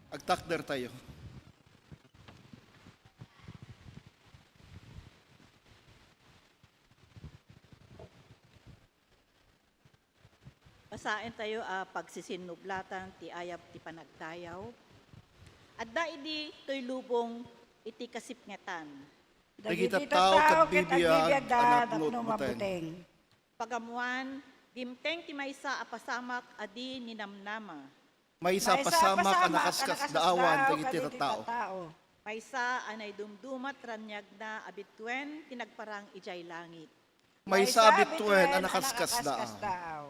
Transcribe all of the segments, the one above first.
Agtakder tayo. Basain tayo pagsisinublatan ti ayab ti panagdayaw. At daidi to'y lubong iti kasipngetan. Dagiti tao kat bibiyag anak no mabuteng. mabuteng. Pagamuan, dimteng ti maysa apasamak adi ninamnama. May isa pasamak ang nakaskas daawan dagiti tao. Maysa anay dumdumat ranyag na abituen tinagparang ijay langit. May sabit tuen ang nakaskas daaw. daaw.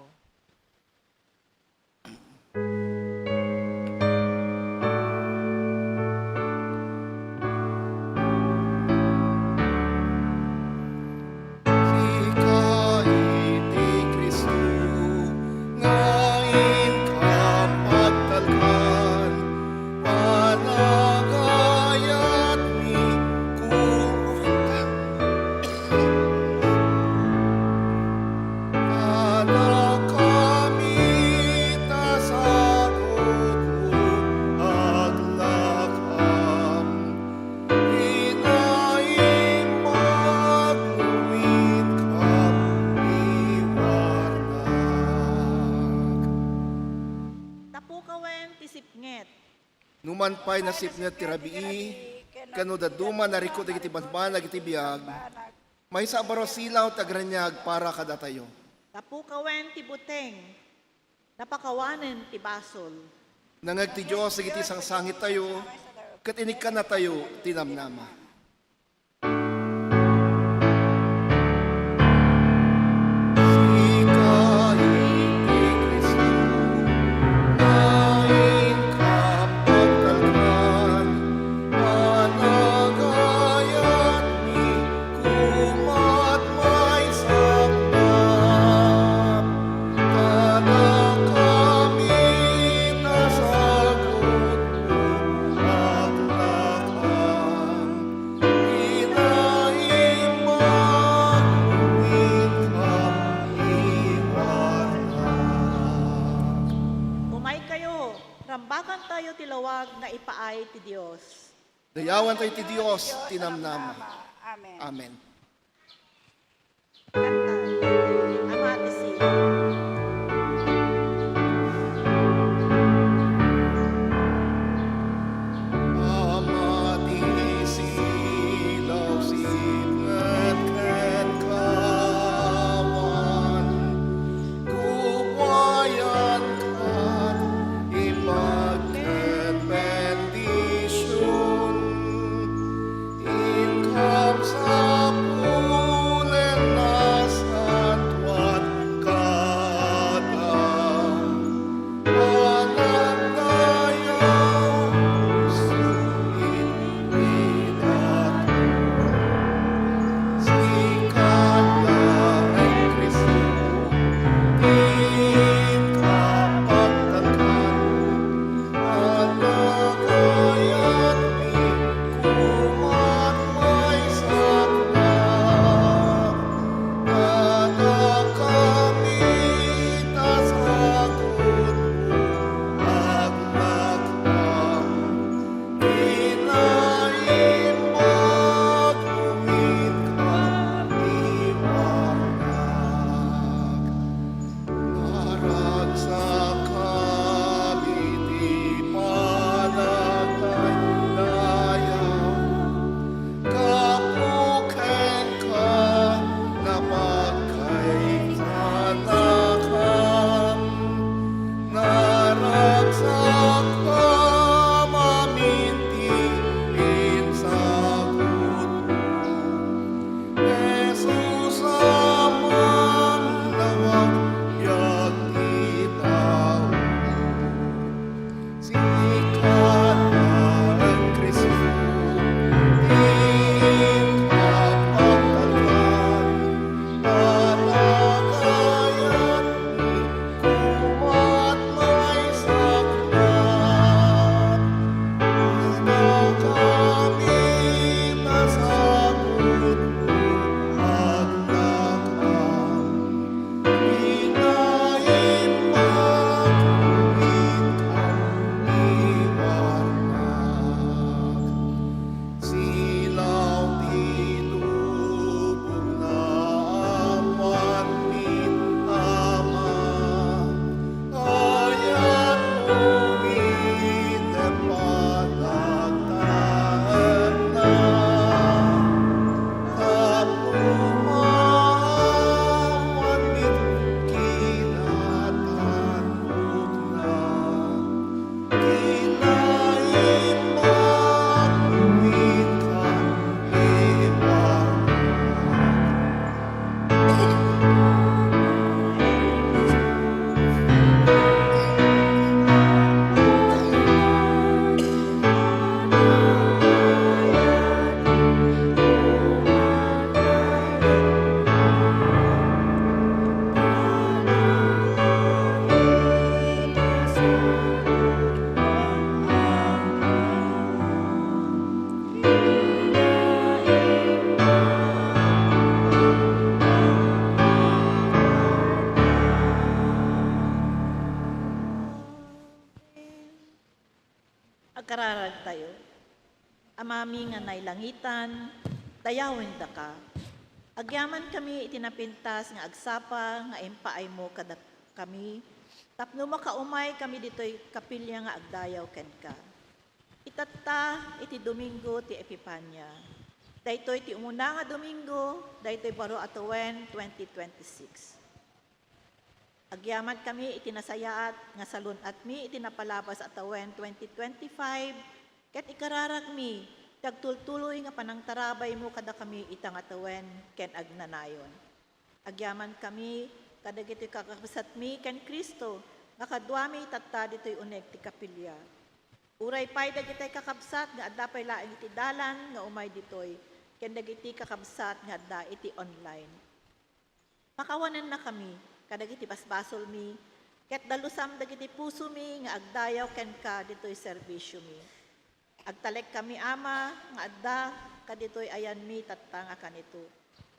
Tapukawen ti sipnget. Numan pa'y nasipnget ti rabii, kano daduma nariko dagiti banbanag iti biyag, may sa baro silaw tagranyag para kada tayo. Tapukawen ti buteng. Napakawanen ti basol. Nangag ti Diyos dagiti sangsangit tayo, kat inikan na tayo tinamnama. Umay kayo, rambakan tayo tilawag na ipaay ti Diyos. Dayawan tayo ti Diyos tinamnama. Amen. Amen. Kanta. Ama ti Siya. Amati silaw singet ken kawan, kuwayan kat imag ken bendisyon, income sa pulen nasa nga nailangitan, dayawin da ka. Agyaman kami itinapintas nga agsapa nga impaay mo kada kami, tapno makaumay kami dito'y kapilya nga agdayaw ken ka. Itatta iti Domingo ti Epipanya. Daytoy ti umuna nga Domingo, daytoy baro atuwen 2026. Agyaman kami itinasayaat nga salun at mi itinapalabas atuwen 2025, ket ikararag mi, tagtultuloy nga panangtarabay mo kada kami itang atuwen ken agnanayon. Agyaman kami, kadagiti kakabsat mi ken Kristo, nga kadwami tatta dito'y unek ti kapilya. Uray pay dagiti kakabsat nga adda pay laeng iti dalan nga umay ditoy, ken dagiti kakabsat nga adda iti online. Makawanan na kami, kadagiti basbasol mi, ket dalusam dagiti puso mi nga agdayaw ken ka ditoy serbisyo mi. Agtalek kami ama nga adda kaditoy ayan mi tatta nga kanito.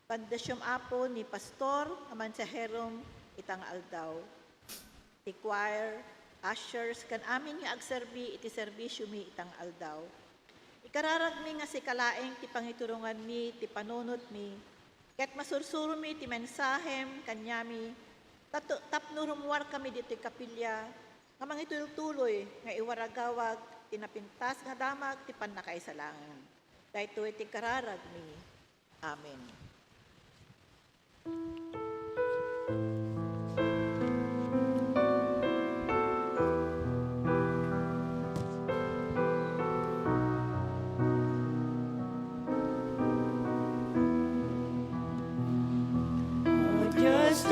Pandasyom apo ni pastor aman sa Herom itang aldaw. Ti choir, ushers kan amin nga agserbi iti serbisyo mi itang aldaw. Ikararag mi nga si kalaeng ti pangiturungan mi ti panunot mi, ket masursuro mi ti mensahem kanyami, tapnurumwar kami dito kapilya, nga mangitultuloy nga iwaragawag, tinapintas nga damag ti pannakaisalangan. Daytoy ti kararag mi. Amen. Just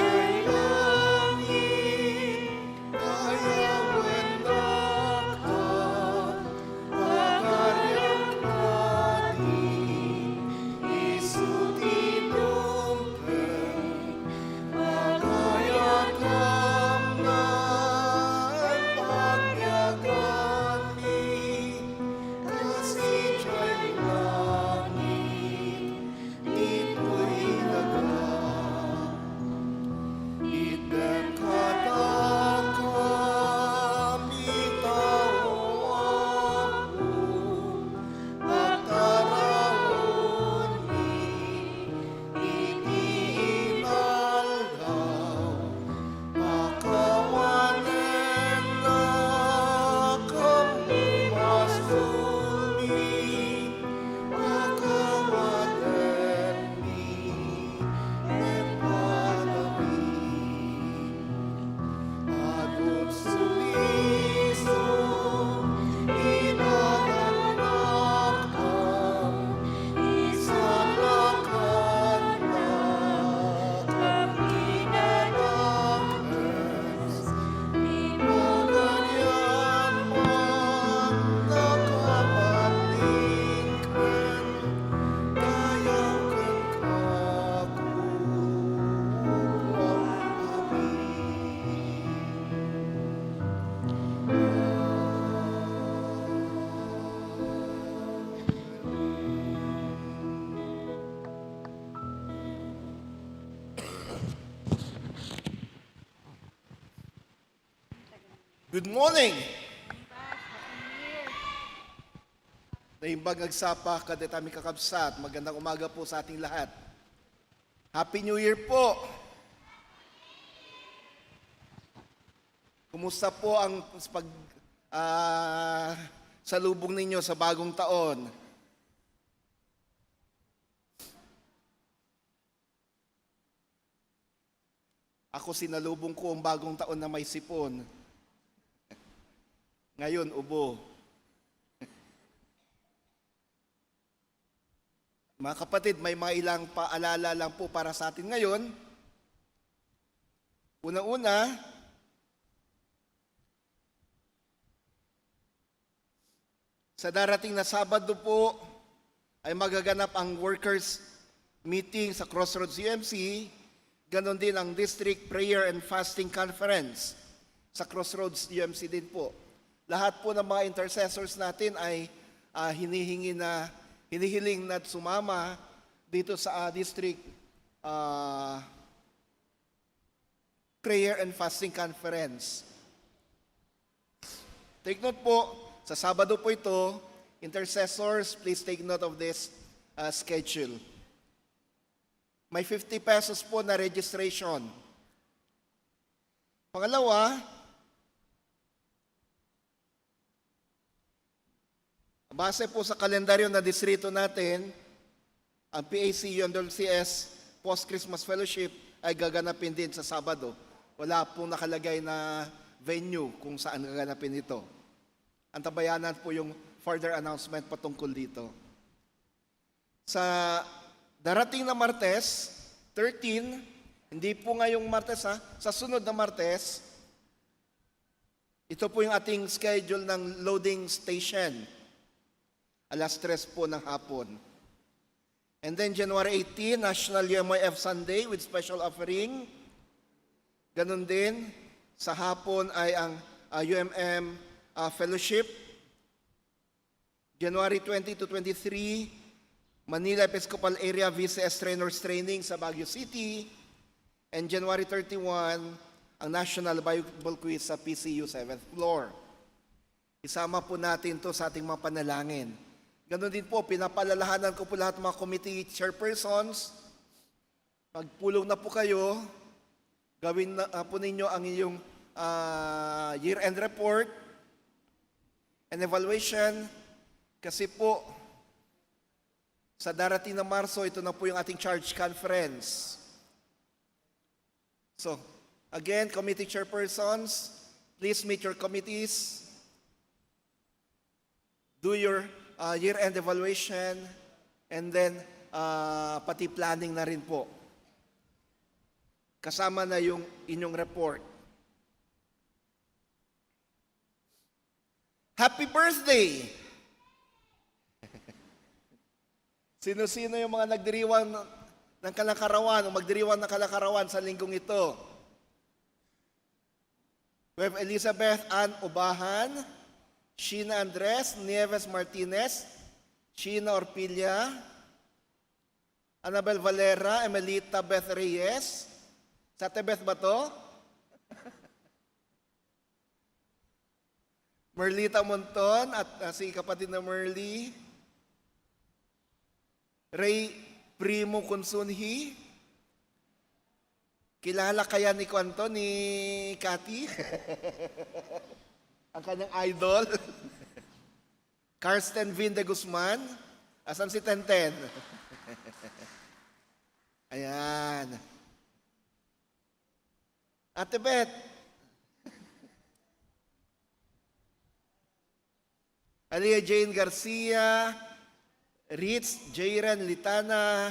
Good morning! Naimbag agsapa kadet aming kakabsat. Magandang umaga po sa ating lahat. Happy New Year po! Kumusta po ang salubong ninyo sa bagong taon? Ako sinalubong ko ang bagong taon na may sipon. Ngayon, ubo. Mga kapatid, may mga ilang paalala lang po para sa atin ngayon. Una-una, sa darating na Sabado po ay magaganap ang workers meeting sa Crossroads UMC, ganon din ang District Prayer and Fasting Conference sa Crossroads UMC din po. Lahat po ng mga intercessors natin ay hinihiling na sumama dito sa District Prayer and Fasting Conference. Take note po, sa Sabado po ito, intercessors, please take note of this schedule. May 50 pesos po na registration. Pangalawa, base po sa kalendaryo na distrito natin, ang PAC UMWCS Post-Christmas Fellowship ay gaganapin din sa Sabado. Wala pong nakalagay na venue kung saan gaganapin ito. Antabayanan po yung further announcement patungkol dito. Sa darating na Martes, 13, hindi po ngayong Martes sa sunod na Martes, ito po yung ating schedule ng loading station. Alas 3 po ng hapon. And then January 18, National UMYF Sunday with special offering. Ganon din, sa hapon ay ang UMM Fellowship. January 20 to 23, Manila Episcopal Area VCS Trainers Training sa Baguio City. And January 31, ang National Bible Quiz sa PCU 7th floor. Isama po natin to sa ating mga panalangin. Ganon din po, pinapalalahanan ko po lahat ng mga committee chairpersons. Pagpulong na po kayo, gawin na po ninyo ang inyong year-end report and evaluation. Kasi po, sa darating na Marso, ito na po yung ating charge conference. So, again, committee chairpersons, please meet your committees. Do your year-end evaluation, and then pati planning na rin po. Kasama na yung inyong report. Happy birthday! Sino-sino yung mga nagdiriwang ng kalakarawan o magdiriwang ng kalakarawan sa linggong ito? We have Elizabeth Ann Obahan, Sheena Andres, Nieves Martinez, Sheena Orpilla, Annabel Valera, Emelita Beth Reyes. Sa Beth ba to? Merlita Monton at si kapatid na Merly. Ray Primo Consunhi. Kilala kaya ni Kwanto ni Cathy? Ang kanyang idol. Karsten Vin de Guzman. Asan si Tenten? Ayan. Ate Beth. Alia Jane Garcia. Ritz Jairen Litana.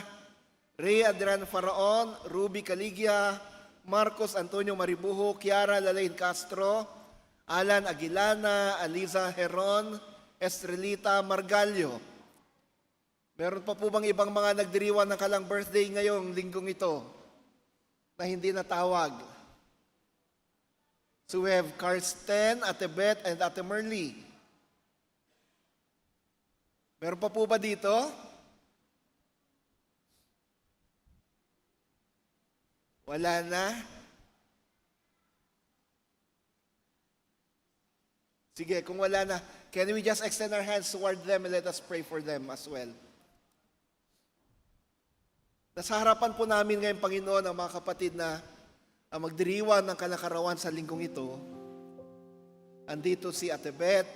Ray Adrian Faraon. Ruby Caligya. Marcos Antonio Maribujo. Kiara Lalain Castro. Alan Aguilana, Aliza Heron, Estrelita Margallo. Meron pa po bang ibang mga nagdiriwan ng kalang birthday ngayong linggong ito na hindi natawag? So we have Karsten, Ate Beth, and Ate Merly. Meron pa po ba dito? Wala na? Sige, kung wala na, can we just extend our hands toward them and let us pray for them as well? Nasa harapan po namin ngayon, Panginoon, ang mga kapatid na magdiriwan ng kalakarawan sa linggong ito. Andito si Ate Beth,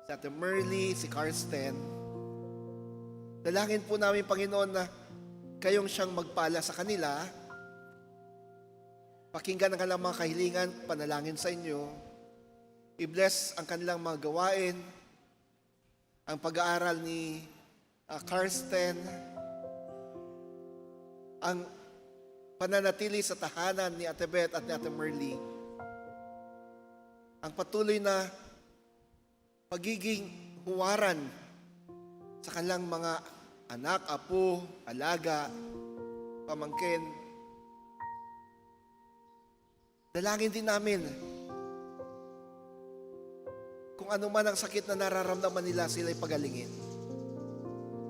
si Ate Merly, si Karsten. Dalangin po namin, Panginoon, na kayong siyang magpala sa kanila. Pakinggan ang kanilang mga kahilingan, panalangin sa inyo. I-bless ang kanilang mga gawain, ang pag-aaral ni Karsten, ang pananatili sa tahanan ni Ate Beth at ni Ate Merly, ang patuloy na pagiging huwaran sa kanilang mga anak, apo, alaga, pamangkin. Dalangin din namin kung ano man ang sakit na nararamdaman nila, sila'y pagalingin.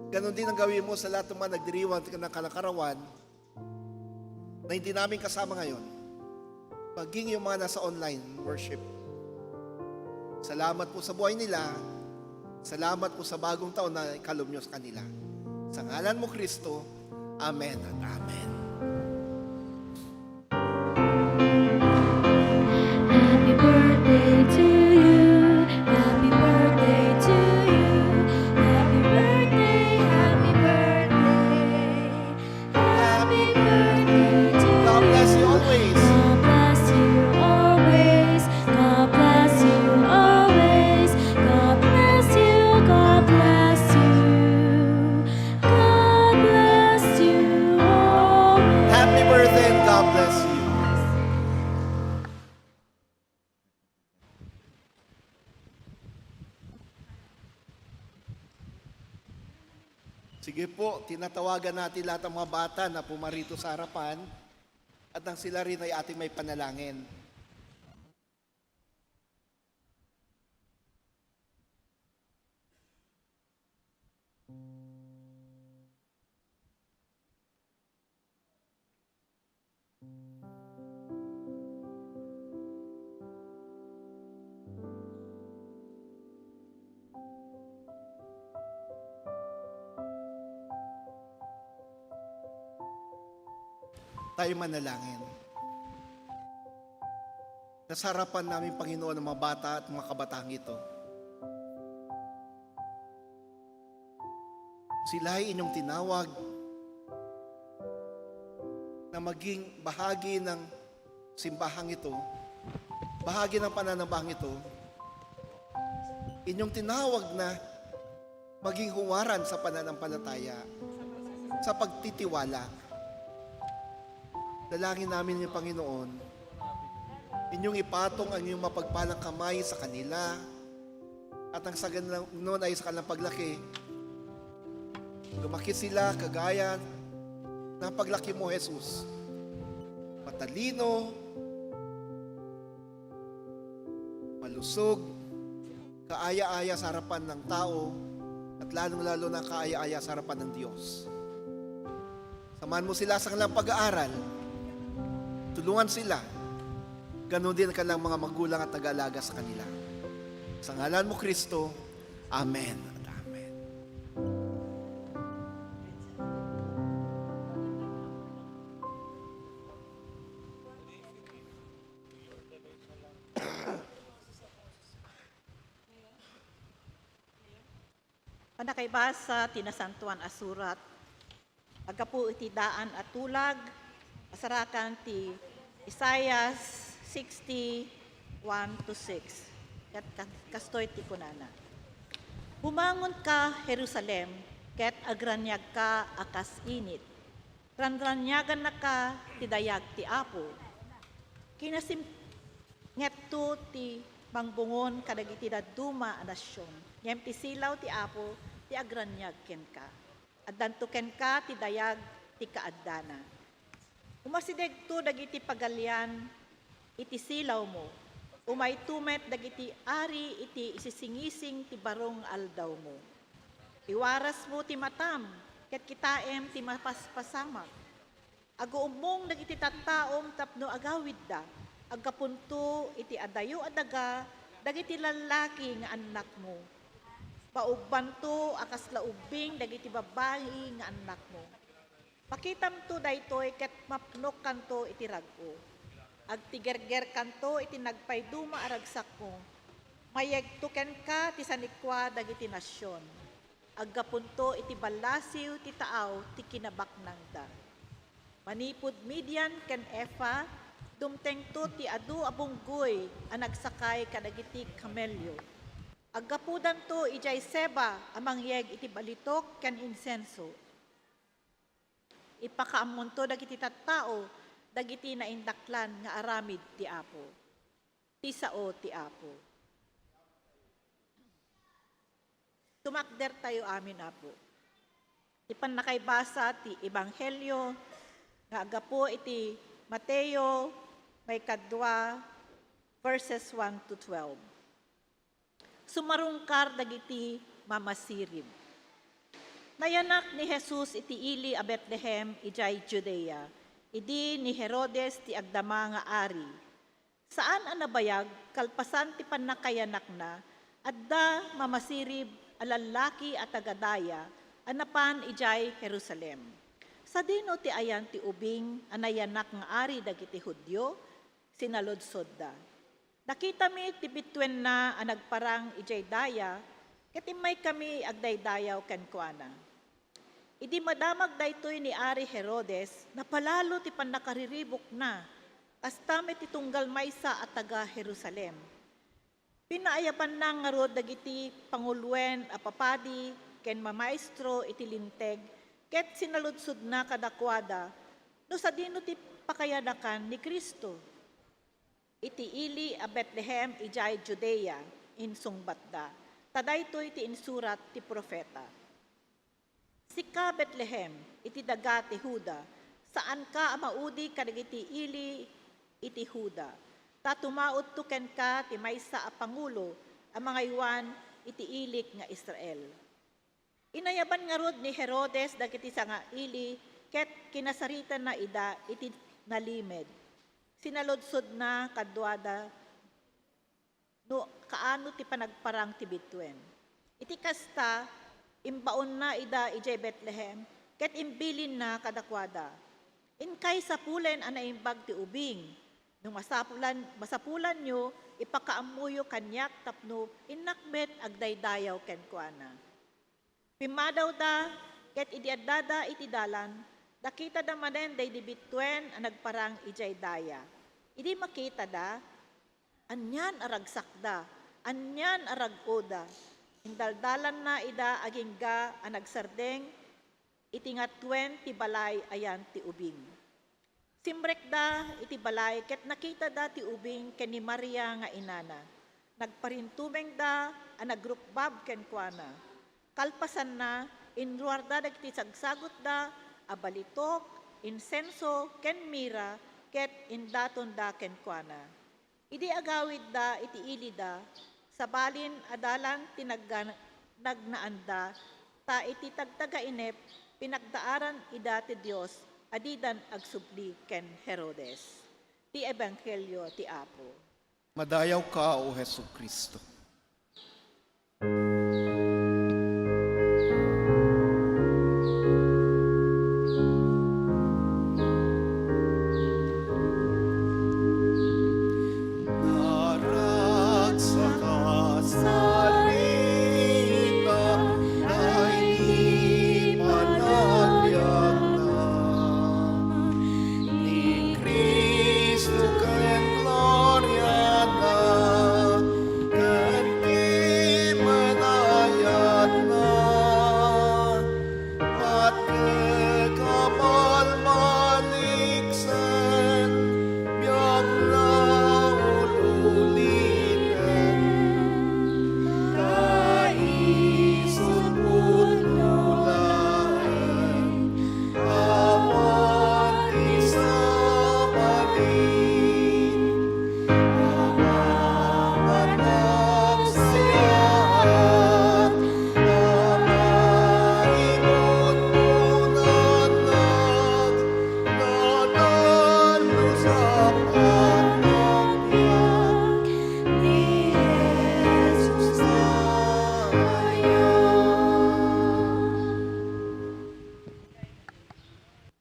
Ganon din ang gawin mo sa lahat ng mga nagdiriwan ng kalakarawan na hindi namin kasama ngayon. Maging yung mga nasa online worship. Salamat po sa buhay nila. Salamat po sa bagong taon na kalum nyo sa kanila. Sa ngalan mo, Kristo, Amen at Amen. Happy birthday to you. Happy birthday to you. Happy birthday, happy birthday. Happy birthday to you. God bless you always. God bless you always. God bless you always. God bless you. God bless you. God bless you always. Happy birthday and God bless you. Sige po, tinatawagan natin lahat ng mga bata na pumarito sa harapan at nang sila rin ay ating may panalangin. Tayo manalangin. Nasa harapan namin, Panginoon, ng mga bata at mga kabataan ito. Sila ay inyong tinawag na maging bahagi ng simbahang ito, bahagi ng pananambahang ito. Inyong tinawag na maging huwaran sa pananampalataya, sa pagtitiwala. Dalangin namin yung Panginoon, inyong ipatong ang inyong mapagpalang kamay sa kanila at ang sa ganoon ay sa kanilang paglaki. Lumaki sila kagaya ng paglaki mo, Jesus. Matalino, malusog, kaaya-aya sa harapan ng tao at lalong-lalo na kaaya-aya sa harapan ng Diyos. Samahan mo sila sa kanilang pag-aaral. Tulungan sila. Ganon din ang kanilang mga magulang at nag-aalaga sa kanila. Sa ngalan mo, Kristo, Amen at Amen. Panakaybasa, tinasantuan asurat, agapu iti daan at tulag, asarakan ti Isaiah 60, 1-6. Kastoy ti kunana. Bumangon ka, Jerusalem, ket agranyag ka akas init. Ranranyagan na ka, ti dayag ti Apo. Kinasim ngetto ti mangbungon kadagiti daduma a nasyon. Ngem ti silaw ti Apo, ti agranyag ken ka. Addanto ken ka, ti dayag ti kaaddana. Umasidegto dagiti pagalyan, iti silaw mo. Umay tumet dagiti ari iti isisingising ti barong aldaw mo. Iwaras mo ti matam, ket kitaem ti mapaspasamak. Aguumong dagiti tattaom tapno agawid da. Agkapunto iti adayo adaga, dagiti lalaki nga anak mo. Paugbanto akas laubing dagiti babae nga anak mo. Pakitam to daytoy ket mapnok kanto iti rag-o. Agtigerger kanto iti nagpayduma aragsak mo. Mayegto ken ka ti sanikwa dagiti nasyon. Aggapunto iti balasiw ti taaw ti kinabaknang da. Manipud Midian ken Efa dumtengto ti adu abunggoy a nagsakay kadagiti kamelyo. Aggapudan to ijay Seba amang yeg iti balitok ken insenso. Ipakaamon to dagiti tattao dagiti naindaklan nga aramid ti Apo. Ti sao ti Apo. Tumakder tayo amin, Apo. Ipan nakaybasa ti Ebanghelyo nga agapo iti Mateo may kadwa verses 1-12. Sumarungkar dagiti mamasirib. Nayanak ni Jesus iti ili a Bethlehem ijay Judea. Idi ni Herodes ti agdama nga ari. Saan ang nabayag kalpasan ti panakayanak na adda mamasirib alalaki at tagadaya, anapan ijay Jerusalem. Sa dino ti ayan ti ubing, anayanak nga ari dagiti Hudyo, sinalodsod da. Nakita mi ti bitwen na anagparang ijay daya, katimay kami agdaydayaw kenkuana. Idi madamag daytoy ni Ari Herodes, napalalo ti panakariribok na, astame ti tunggal maysa at taga Jerusalem. Pinaayapan na nga rod dagiti pangulwen a papadi, ken mamaestro iti linteg, ket sinaludsod na kadakwada, no sa dino ti pakayanakan ni Kristo. Iti ili a Bethlehem ijay Judea, insungbatda. Tadaytoy ti insurat ti profeta. Sika Bethlehem, iti daga ti Huda, saan ka amaudi kadagiti ili iti Huda. Tatumaot to ken ka ti maysa a pangulo, a mga iwan iti ilik nga Israel. Inayaban nga rod ni Herodes dagiti nga ili, ket kinasaritan na ida iti nalimed. Sinalodsod na kadwada, no kaano ti panagparang ti bitwen. Iti kasta, imbaon na ida ijay Bethlehem, ket imbilin na kadakwada. Inkay sapulen anaimbag ti ubing, nung masapulan nyo, ipakaamuyo kanyak tapno inakbet agdaydayaw kenkuana. Pimadaw da, ket idiadada iti dalan, dakita da manen day dibitwen ang nagparang ijay daya. Idi makita da, anyan aragsakda, anyan aragoda, indaldalan na ida agingga ang nagsardeng, itingatwen ti balay ayan ti ubing. Simrek da iti balay, ket nakita da ti ubing ken ni Maria nga inana. Nagparintumeng da ang nagrukbab kenkuana. Kalpasan na, inruar da dagiti sagsagot da, abalitok, insenso, ken mira, ket indaton da kenkuana. Idi agawid da iti ili da, sabalin adalan tinagnaanda, ta iti tagtaga-inep, pinagdaaran ida ti Dios, adidan agsubli ken Herodes. Ti Ebanghelyo ti Apo. Madayaw ka, O Hesu Kristo.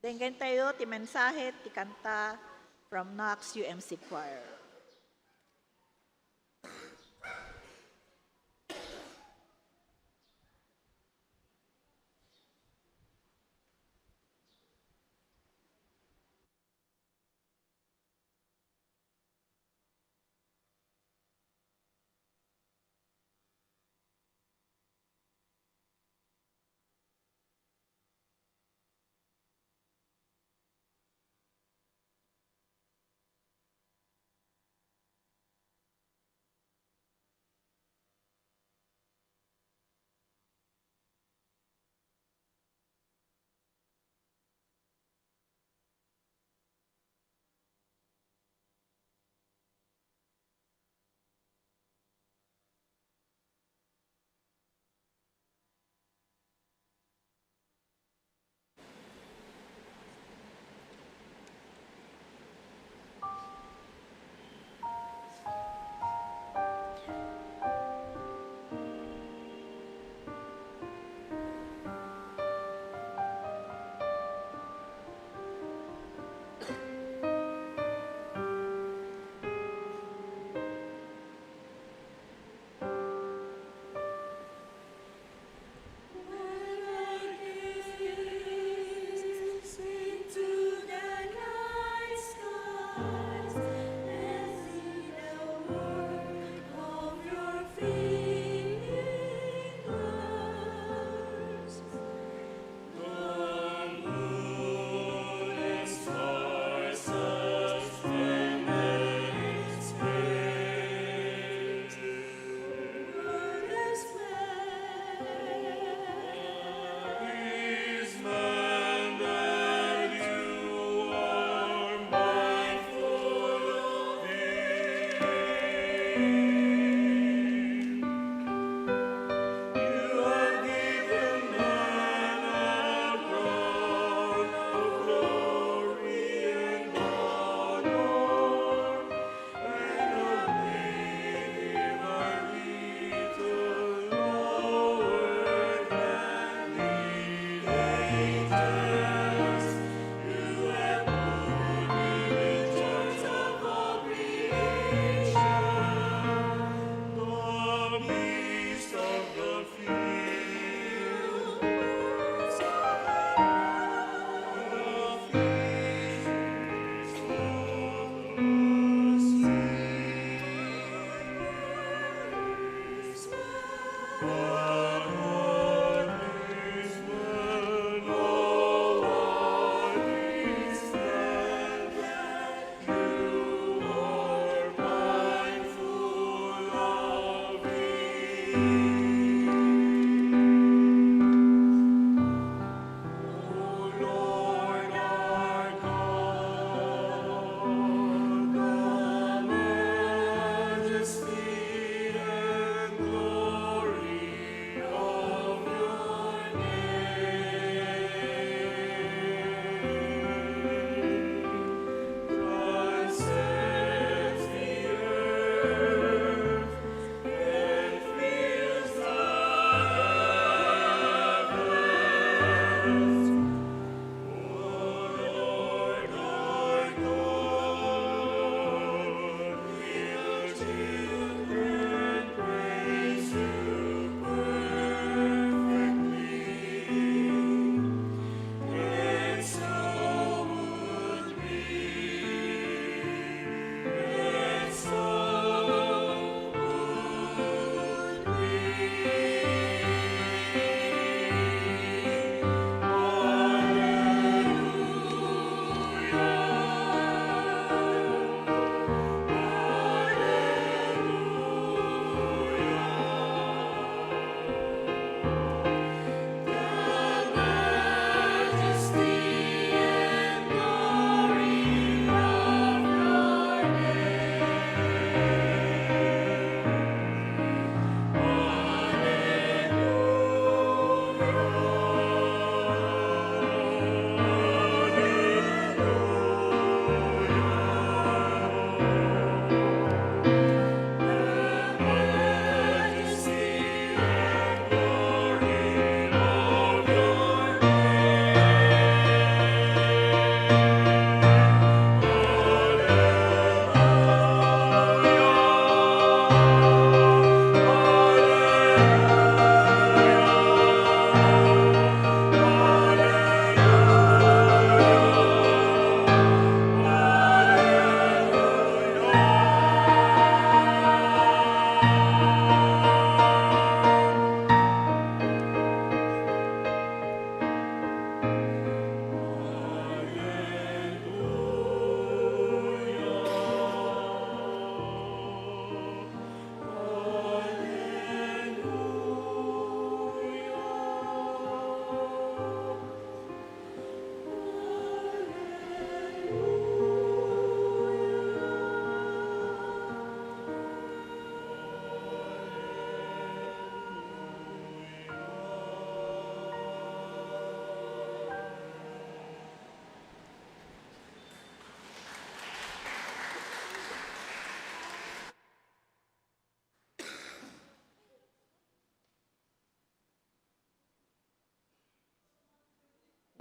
Denggan tayo ti mensahe ti kanta from Knox UMC Choir.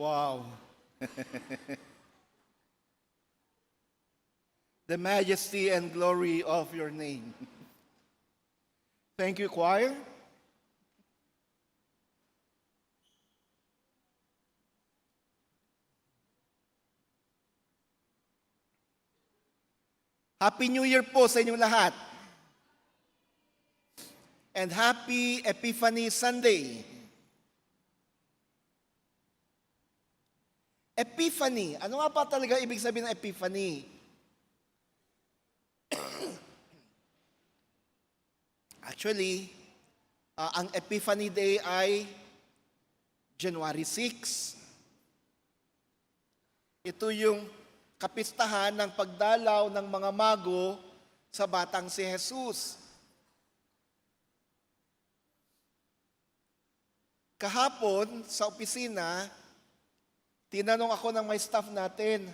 Wow. The majesty and glory of your name. Thank you, choir. Happy New Year po sa inyong lahat. And happy Epiphany Sunday. Epiphany. Ano nga pa talaga ibig sabihin ng Epiphany? Actually, ang Epiphany Day ay January 6. Ito yung kapistahan ng pagdalaw ng mga mago sa batang si Jesus. Kahapon sa opisina, tinanong ako ng may staff natin,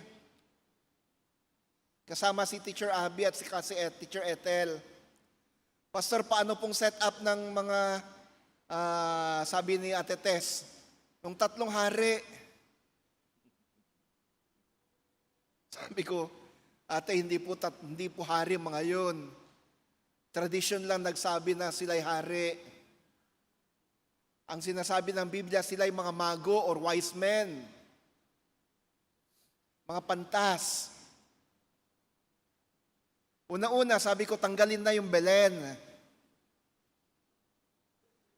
kasama si Teacher Abby at si Teacher Ethel, Pastor, paano pong set up ng mga, sabi ni Ate Tess, yung 3 hari. Sabi ko, Ate, hindi po hari mga yun. Tradition lang nagsabi na sila'y hari. Ang sinasabi ng Biblia, sila'y mga mago or wise men. Mga pantas. Una-una, sabi ko, tanggalin na yung Belen.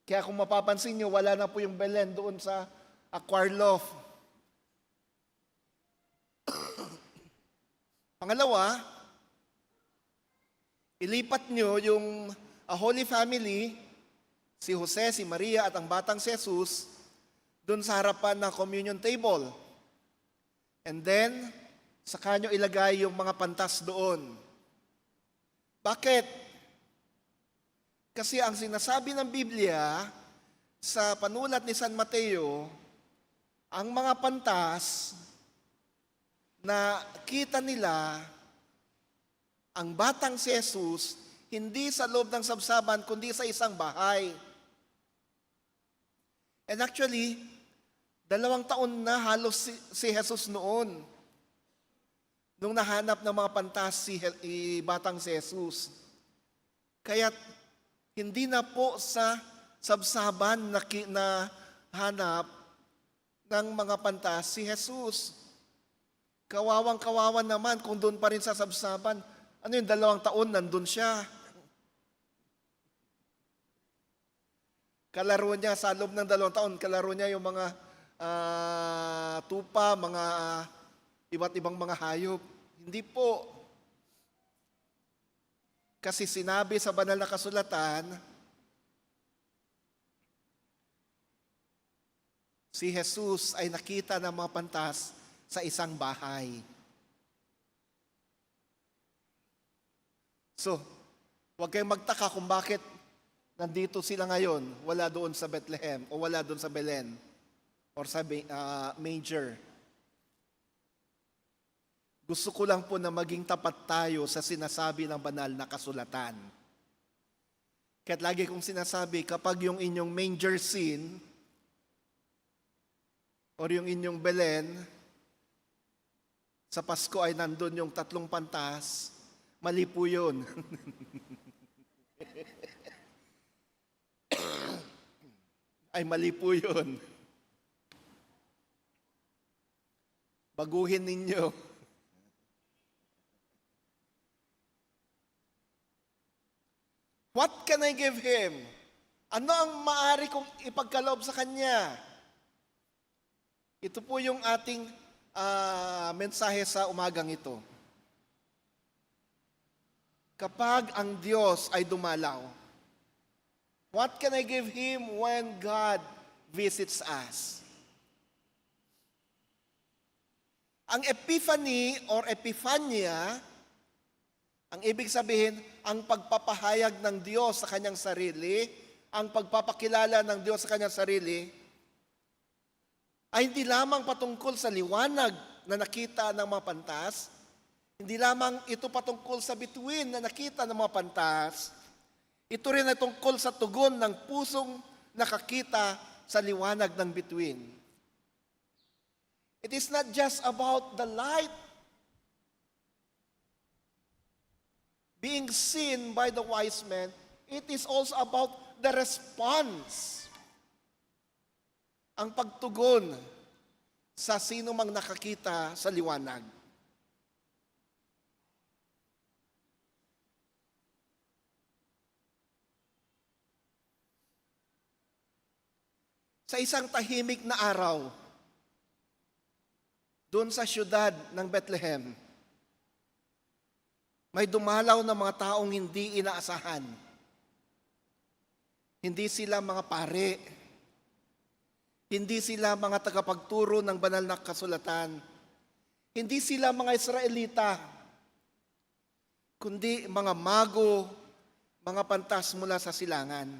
Kaya kung mapapansin nyo, wala na po yung Belen doon sa Aquarlof. Pangalawa, ilipat nyo yung Holy Family, si Jose, si Maria at ang batang si Jesus, doon sa harapan ng communion table. And then, saka nyo ilagay yung mga pantas doon. Bakit? Kasi ang sinasabi ng Biblia sa panulat ni San Mateo, ang mga pantas na kita nila ang batang si Jesus hindi sa loob ng sabsaban kundi sa isang bahay. And actually, 2 taon na halos si Jesus noon nung nahanap ng mga pantas si batang si Jesus. Kaya hindi na po sa sabsaban na hanap ng mga pantas si Jesus. Kawawang-kawawa naman kung doon pa rin sa sabsaban. Ano yung 2 taon, nandun siya. Kalaro niya sa loob ng 2 taon, kalaro niya yung mga tupa, mga iba't ibang mga hayop. Hindi po. Kasi sinabi sa banal na kasulatan, si Jesus ay nakita ng mga pantas sa isang bahay. So, huwag kayong magtaka kung bakit nandito sila ngayon, wala doon sa Bethlehem o wala doon sa Belen or sa manger. Gusto ko lang po na maging tapat tayo sa sinasabi ng banal na kasulatan. Kaya't lagi kong sinasabi, kapag yung inyong manger scene or yung inyong Belen, sa Pasko ay nandun yung 3 pantas, mali po yun. Ay mali po yun. Baguhin ninyo. What can I give him? Ano ang maaari kong ipagkaloob sa kanya? Ito po yung ating mensahe sa umagang ito. Kapag ang Diyos ay dumalaw, what can I give him when God visits us? Ang Epiphany or Epiphania, ang ibig sabihin, ang pagpapahayag ng Diyos sa kanyang sarili, ang pagpapakilala ng Diyos sa kanyang sarili, ay hindi lamang patungkol sa liwanag na nakita ng mga pantas, hindi lamang ito patungkol sa bituin na nakita ng mga pantas, ito rin ay tungkol sa tugon ng pusong nakakita sa liwanag ng bituin. It is not just about the light being seen by the wise men, it is also about the response. Ang pagtugon sa sino mang nakakita sa liwanag. Sa isang tahimik na araw, doon sa syudad ng Bethlehem, may dumalaw na mga taong hindi inaasahan. Hindi sila mga pare. Hindi sila mga tagapagturo ng banal na kasulatan. Hindi sila mga Israelita, kundi mga mago, mga pantas mula sa silangan.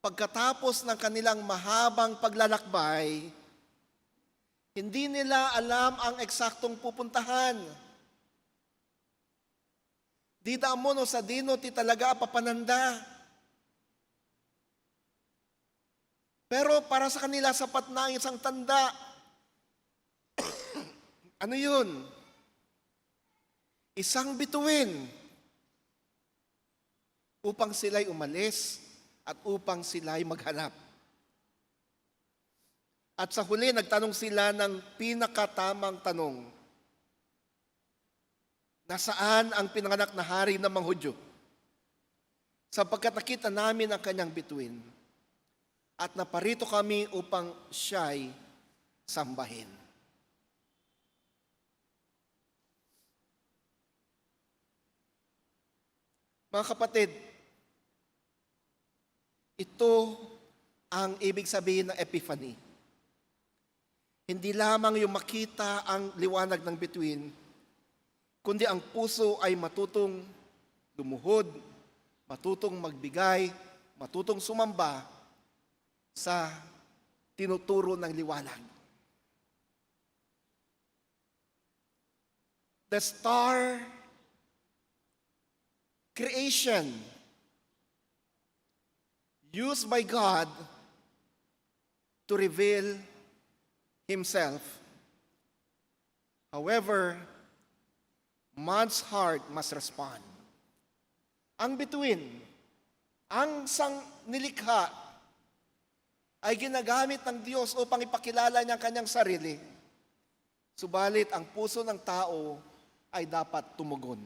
Pagkatapos ng kanilang mahabang paglalakbay, hindi nila alam ang eksaktong pupuntahan. Di mo no sa dino ti talaga papananda. Pero para sa kanila sapat na ang isang tanda. Ano yun? Isang bituin upang sila'y umalis at upang sila'y maghanap. At sa huli, nagtanong sila ng pinakatamang tanong. Nasaan ang pinanganak na hari ng mga Hudyo? Sapagkat nakita namin ang kanyang bituin at naparito kami upang siya'y sambahin. Mga kapatid, ito ang ibig sabihin ng Epiphany. Hindi lamang yung makita ang liwanag ng bituin, kundi ang puso ay matutong lumuhod, matutong magbigay, matutong sumamba sa tinuturo ng liwanag. The star creation used by God to reveal Himself. However, man's heart must respond. Ang bituin, ang sang nilikha, ay ginagamit ng Diyos upang ipakilala niya ang kanyang sarili. Subalit, ang puso ng tao ay dapat tumugon.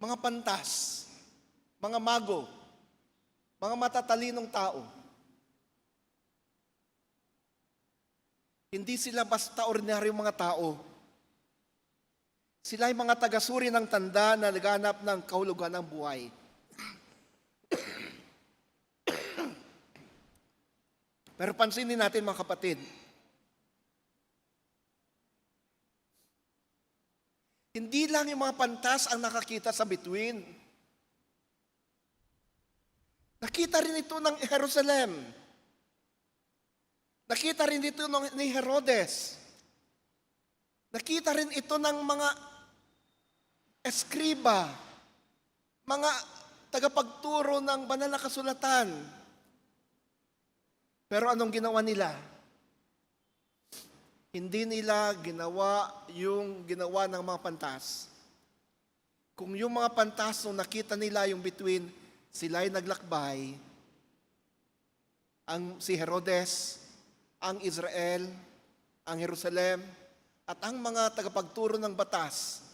Mga pantas, mga mago, mga matatalinong tao. Hindi sila basta ordinaryong mga tao. Sila ay mga tagasuri ng tanda na naghanap ng kahulugan ng buhay. Pero pansinin natin mga kapatid, hindi lang yung mga pantas ang nakakita sa bituin. Nakita rin ito ng Jerusalem. Nakita rin ito ni Herodes. Nakita rin ito ng mga eskriba, mga tagapagturo ng banal na kasulatan. Pero anong ginawa nila? Hindi nila ginawa yung ginawa ng mga pantas. Kung yung mga pantas, nung nakita nila yung bituin, sila'y naglakbay, si Herodes, ang Israel, ang Jerusalem, at ang mga tagapagturo ng batas,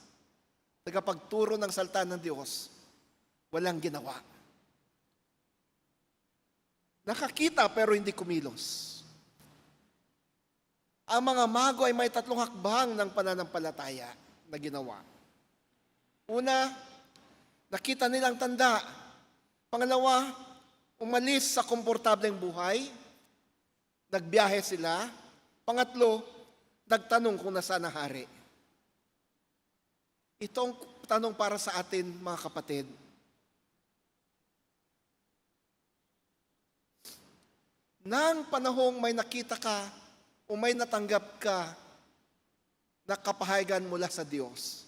tagapagturo ng salita ng Diyos, walang ginawa. Nakakita pero hindi kumilos. Ang mga mago ay may tatlong hakbang ng pananampalataya na ginawa. Una, nakita nilang tanda. Pangalawa, umalis sa komportableng buhay. Nagbiyahe sila. Pangatlo, nagtanong kung nasaan ang hari. Ito ang tanong para sa atin, mga kapatid. Nang panahong may nakita ka o may natanggap ka na kapahayagan mula sa Diyos,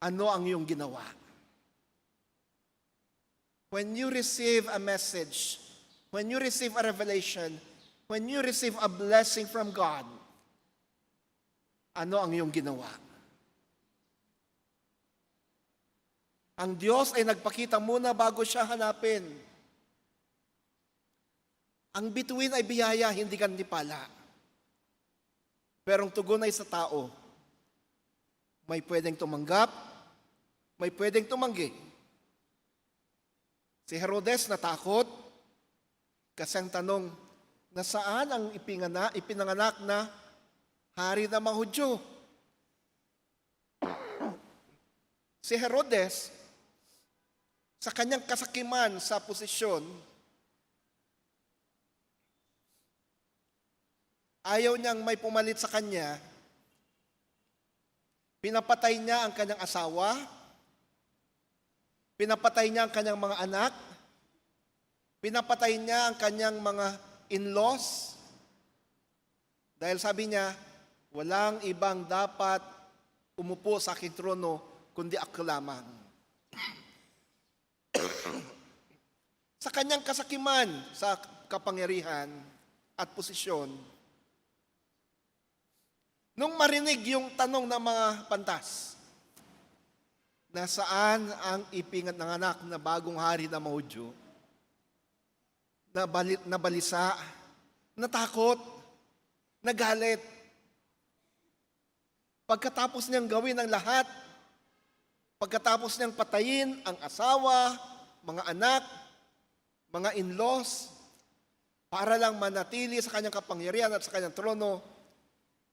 Ano ang iyong ginawa? When you receive a message, when you receive a revelation, when you receive a blessing from God, ano ang iyong ginawa? Ang Diyos ay nagpakita muna bago siya hanapin. Ang bituin ay biyaya, hindi gantimpala. Pero ang tugon ay sa tao. May pwedeng tumanggap, may pwedeng tumanggi. Si Herodes natakot kasi ang tanong, nasaan ang ipinanganak na hari ng mga Hudyo? Si Herodes, sa kanyang kasakiman sa posisyon, ayaw niyang may pumalit sa kanya, pinapatay niya ang kanyang asawa, pinapatay niya ang kanyang mga anak, pinapatay niya ang kanyang mga in-laws, dahil sabi niya, walang ibang dapat umupo sa aking trono, kundi ako lamang. Sa kanyang kasakiman sa kapangyarihan at posisyon, nung marinig yung tanong ng mga pantas, nasaan ang ipinanganak na bagong hari ng mga Hudyo? Nabalisa, natakot, nagalit. Pagkatapos niyang gawin ang lahat, pagkatapos niyang patayin ang asawa, mga anak, mga in-laws, para lang manatili sa kanyang kapangyarihan at sa kanyang trono,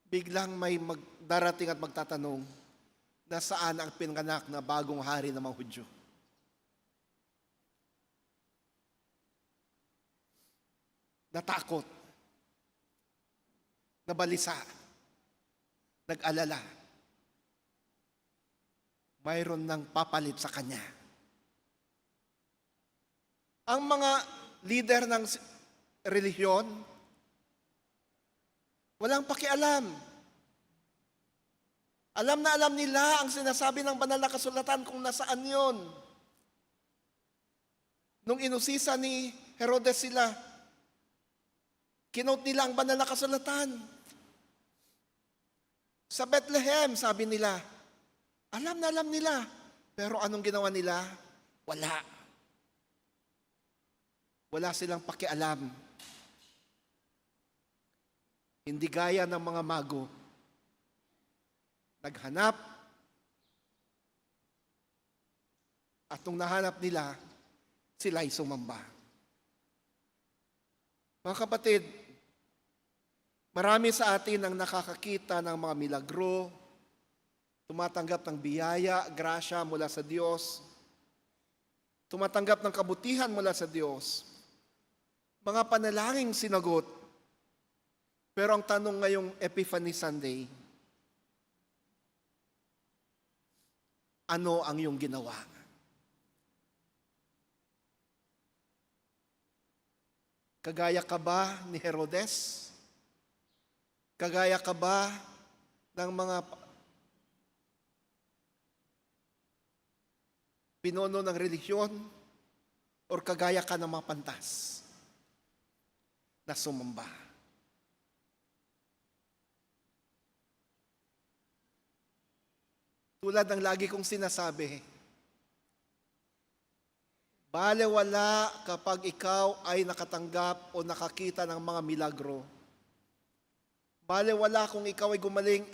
biglang may darating at magtatanong, nasaan ang pinanganak na bagong hari ng mga Hudyo? Natakot, nabalisa, nag-alala. Mayroon ng papalit sa kanya. Ang mga leader ng relihiyon, walang pakialam. Alam na alam nila ang sinasabi ng banal na kasulatan kung nasaan yon. Nung inusisa ni Herodes sila, kinote nila ang banal na kasulatan. Sa Bethlehem, sabi nila, alam na alam nila. Pero anong ginawa nila? Wala. Wala silang pakialam. Hindi gaya ng mga mago. Naghanap. At nung nahanap nila, sila'y sumamba. Mga kapatid, marami sa atin ang nakakakita ng mga milagro, tumatanggap ng biyaya, grasya mula sa Diyos, tumatanggap ng kabutihan mula sa Diyos, mga panalangin sinagot. Pero ang tanong ngayong Epiphany Sunday, ano ang iyong ginawa? Kagaya ka ba ni Herodes? Kagaya ka ba ng mga pinuno ng relihiyon? O kagaya ka ng mga pantas na sumamba? Tulad ng lagi kong sinasabi, balewala kapag ikaw ay nakatanggap o nakakita ng mga milagro. Balewala kung ikaw ay gumaling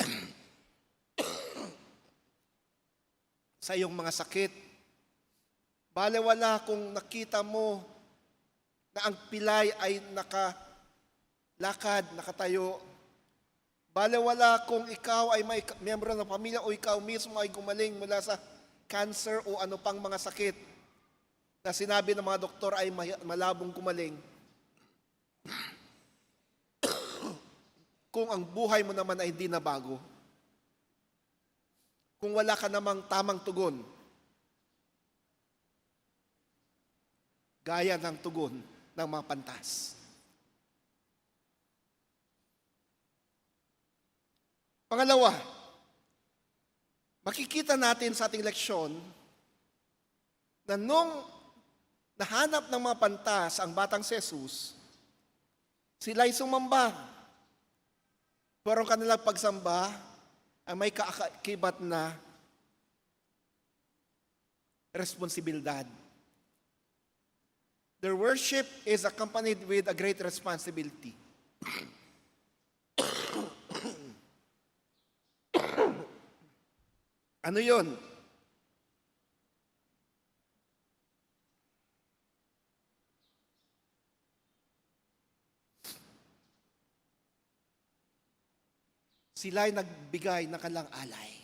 sa iyong mga sakit. Balewala kung nakita mo na ang pilay ay nakalakad, nakatayo. Balewala kung ikaw ay may miyembro ng pamilya o ikaw mismo ay gumaling mula sa cancer o ano pang mga sakit na sinabi ng mga doktor ay malabong gumaling. Kung ang buhay mo naman ay hindi na bago, kung wala ka namang tamang tugon, gaya ng tugon ng mga pantas. Pangalawa, makikita natin sa ating leksyon na nung nahanap ng mga pantas ang batang si Jesus, sila'y sumamba. Pero ang kanilang pagsamba ay may kaakibat na responsibilidad. Their worship is accompanied with a great responsibility. Ano yun? Sila'y nagbigay ng kanilang alay.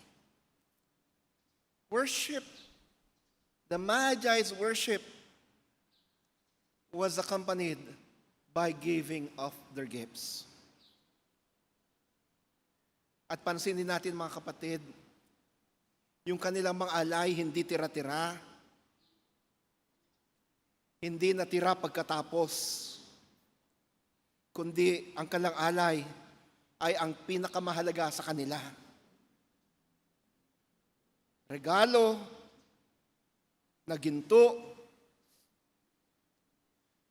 Worship, the Magi's worship was accompanied by giving of their gifts. At pansinin natin mga kapatid, yung kanilang mga alay hindi tira-tira, hindi natira pagkatapos, kundi ang kanilang alay ay ang pinakamahalaga sa kanila. Regalo na ginto,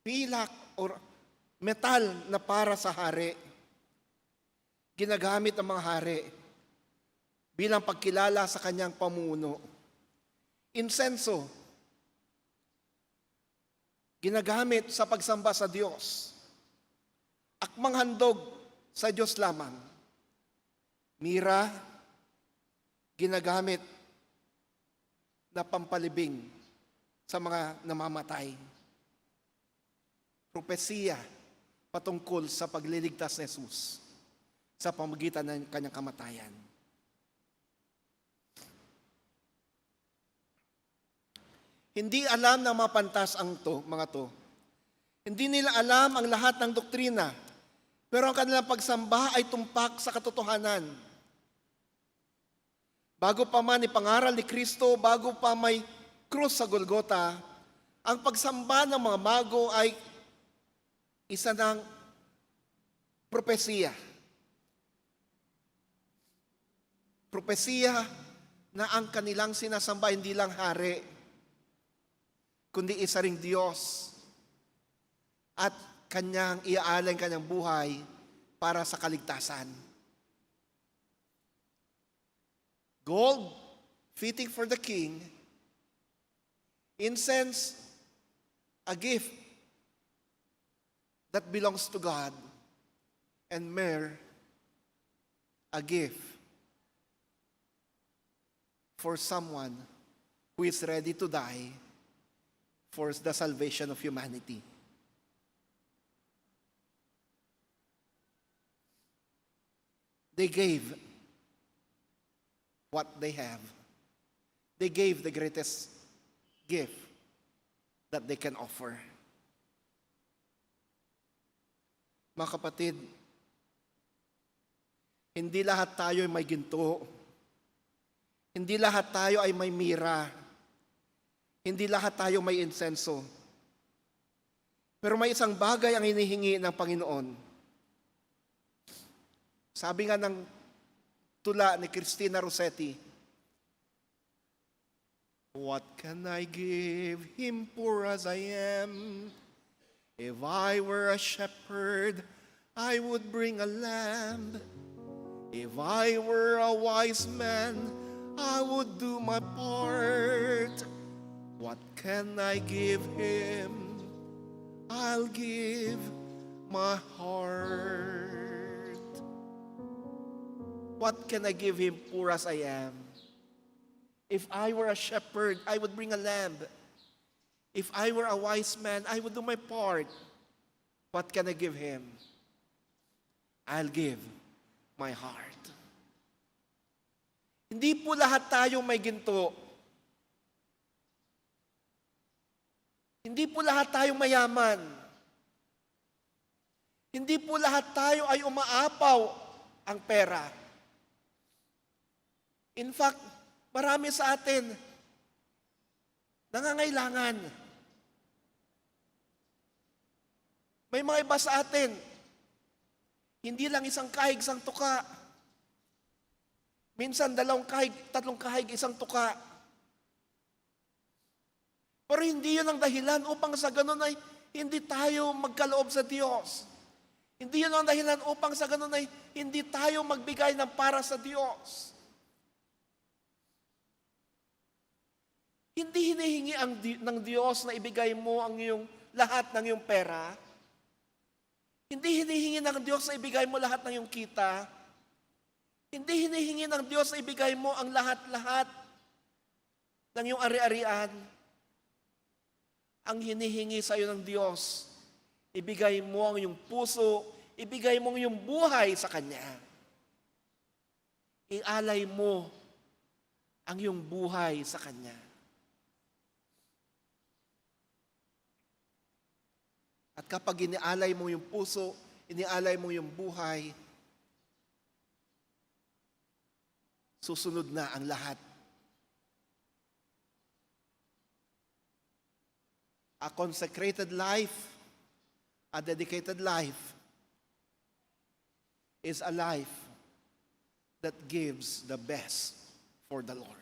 pilak o metal na para sa hari, ginagamit ng mga hari bilang pagkilala sa kanyang pamuno. Insenso, ginagamit sa pagsamba sa Diyos. Akmang handog sa Diyos lamang. Mira, ginagamit na pampalibing sa mga namamatay. Propesiya patungkol sa pagliligtas ni Jesus sa pamamagitan ng kanyang kamatayan. Hindi alam ng mga pantas mga to. Hindi nila alam ang lahat ng doktrina, pero ang kanilang pagsamba ay tumpak sa katotohanan. Bago pa man ipangaral ni Kristo, bago pa may krus sa Golgota, ang pagsamba ng mga mago ay isa ng propesiya. Propesiya na ang kanilang sinasamba hindi lang hari, kundi isa ring Diyos. At kanyang iaalay ang kanyang buhay para sa kaligtasan. Gold, fitting for the king. Incense, a gift that belongs to God. And myrrh, a gift for someone who is ready to die for the salvation of humanity. They gave what they have. They gave the greatest gift that they can offer. Mga kapatid, hindi lahat tayo ay may ginto. Hindi lahat tayo ay may mira. Hindi lahat tayo may insenso. Pero may isang bagay ang hinihingi ng Panginoon. Sabi nga ng tula ni Cristina Rossetti, what can I give him poor as I am? If I were a shepherd, I would bring a lamb. If I were a wise man, I would do my part. What can I give him? I'll give my heart. What can I give him poor as I am? If I were a shepherd, I would bring a lamb. If I were a wise man, I would do my part. What can I give him? I'll give my heart. Hindi po lahat tayo may ginto. Hindi po lahat tayo mayaman. Hindi po lahat tayo ay umaapaw ang pera. In fact, marami sa atin nangangailangan. May mga iba sa atin, hindi lang isang kahig, isang tuka. Minsan, 2 kahig, 3 kahig, 1 tuka. Pero hindi yun ang dahilan upang sa ganun ay hindi tayo magkaloob sa Diyos. Hindi yun ang dahilan upang sa ganun ay hindi tayo magbigay ng para sa Diyos. Hindi hinihingi ng Diyos na ibigay mo ang iyong lahat ng iyong pera. Hindi hinihingi ng Diyos na ibigay mo lahat ng iyong kita. Hindi hinihingi ng Diyos na ibigay mo ang lahat-lahat ng iyong ari-arian. Ang hinihingi sa iyo ng Diyos, ibigay mo ang iyong puso, ibigay mo ang iyong buhay sa Kanya. Ialay mo ang iyong buhay sa Kanya. At kapag inialay mo yung puso, inialay mo yung buhay, susunod na ang lahat. A consecrated life, a dedicated life, is a life that gives the best for the Lord.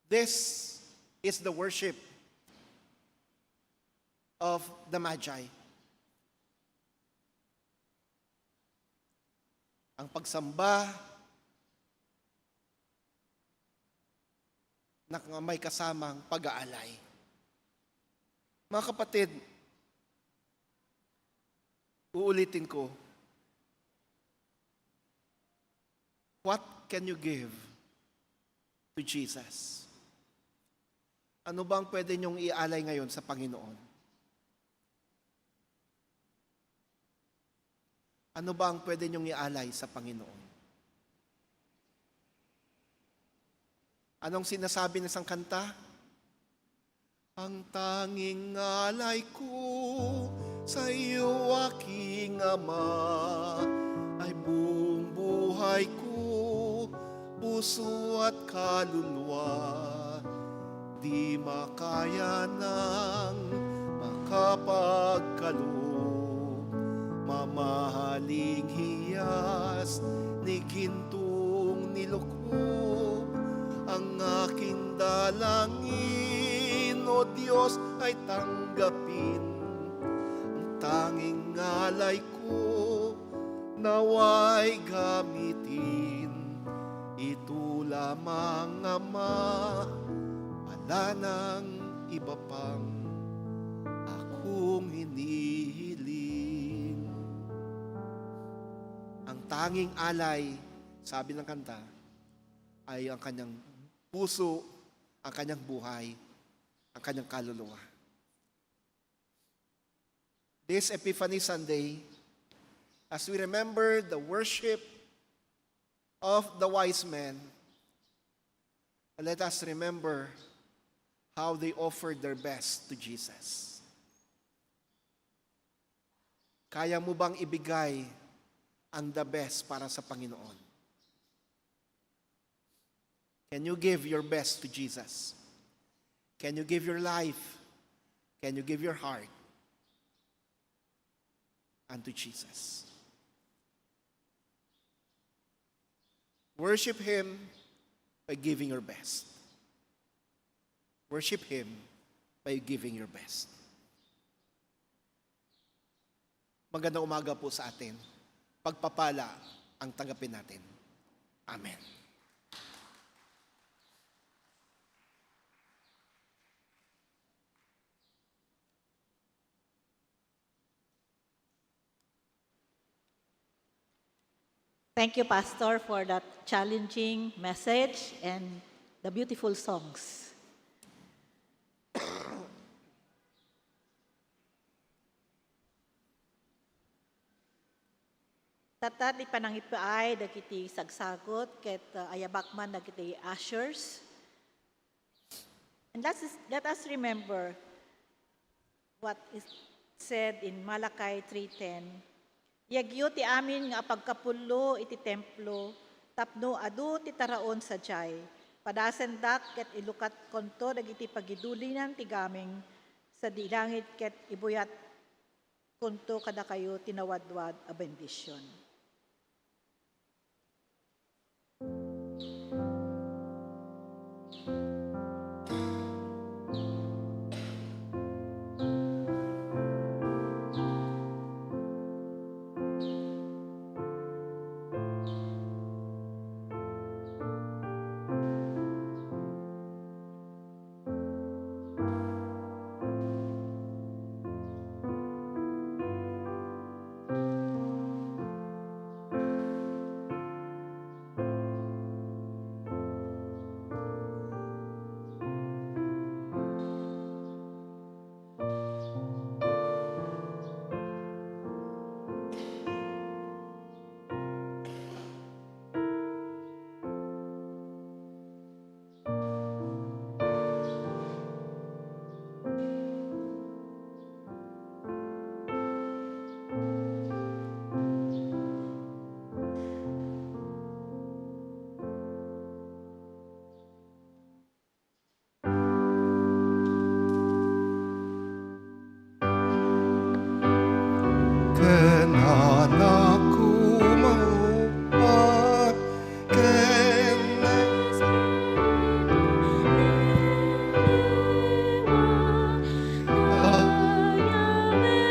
This is the worship of the Magi. Ang pagsamba na may kasamang pag-aalay. Mga kapatid, uulitin ko, what can you give to Jesus? Ano ba ang pwede niyong ialay ngayon sa Panginoon? Ano ba ang pwede niyong ialay sa Panginoon? Anong sinasabi ng isang kanta? Ang tanging alay ko sa iyo, aking Ama, ay buong buhay ko, puso at kaluluwa. Di makaya ng makapagkaloob, mamahaling hiyas ni gintong nilukob. Ang aking dalangin, O Diyos, ay tanggapin. Ang tanging alay ko, naway gamitin. Ito lamang, Ama, wala nang iba pang akong hinihiling. Ang tanging alay, sabi ng kanta, ay ang kanyang puso, ang kanyang buhay, ang kanyang kaluluwa. This Epiphany Sunday, as we remember the worship of the wise men, let us remember how they offered their best to Jesus. Kaya mo bang ibigay ang the best para sa Panginoon? Can you give your best to Jesus? Can you give your life? Can you give your heart unto Jesus? Worship Him by giving your best. Worship Him by giving your best. Magandang umaga po sa atin. Pagpapala ang tanggapin natin. Amen. Thank you, Pastor, for that challenging message and the beautiful songs. Tatat ipanangipaay dagiti sagsagot ket ayabakman dagiti ushers. And let us remember what is said in Malachi 3:10. Yagyo ti amin nga pagkapulo iti templo, Tapno adu ti taraon sa jay. Padasendak ket ilukat konto dagiti pagidulinan ti gaming sa dilangit ket ibuyat konto kada kayo tinawadwad a bendisyon. Kenanaku maupat kena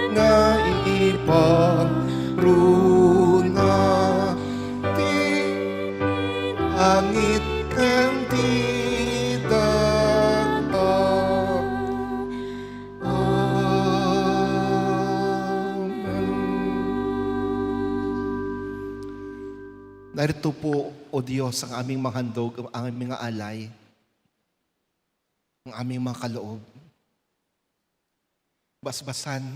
naipang runa ti angit ken ti data. Narito po, O Diyos, ang aming mga handog, ang aming mga alay, ang aming mga kaloob. Basbasan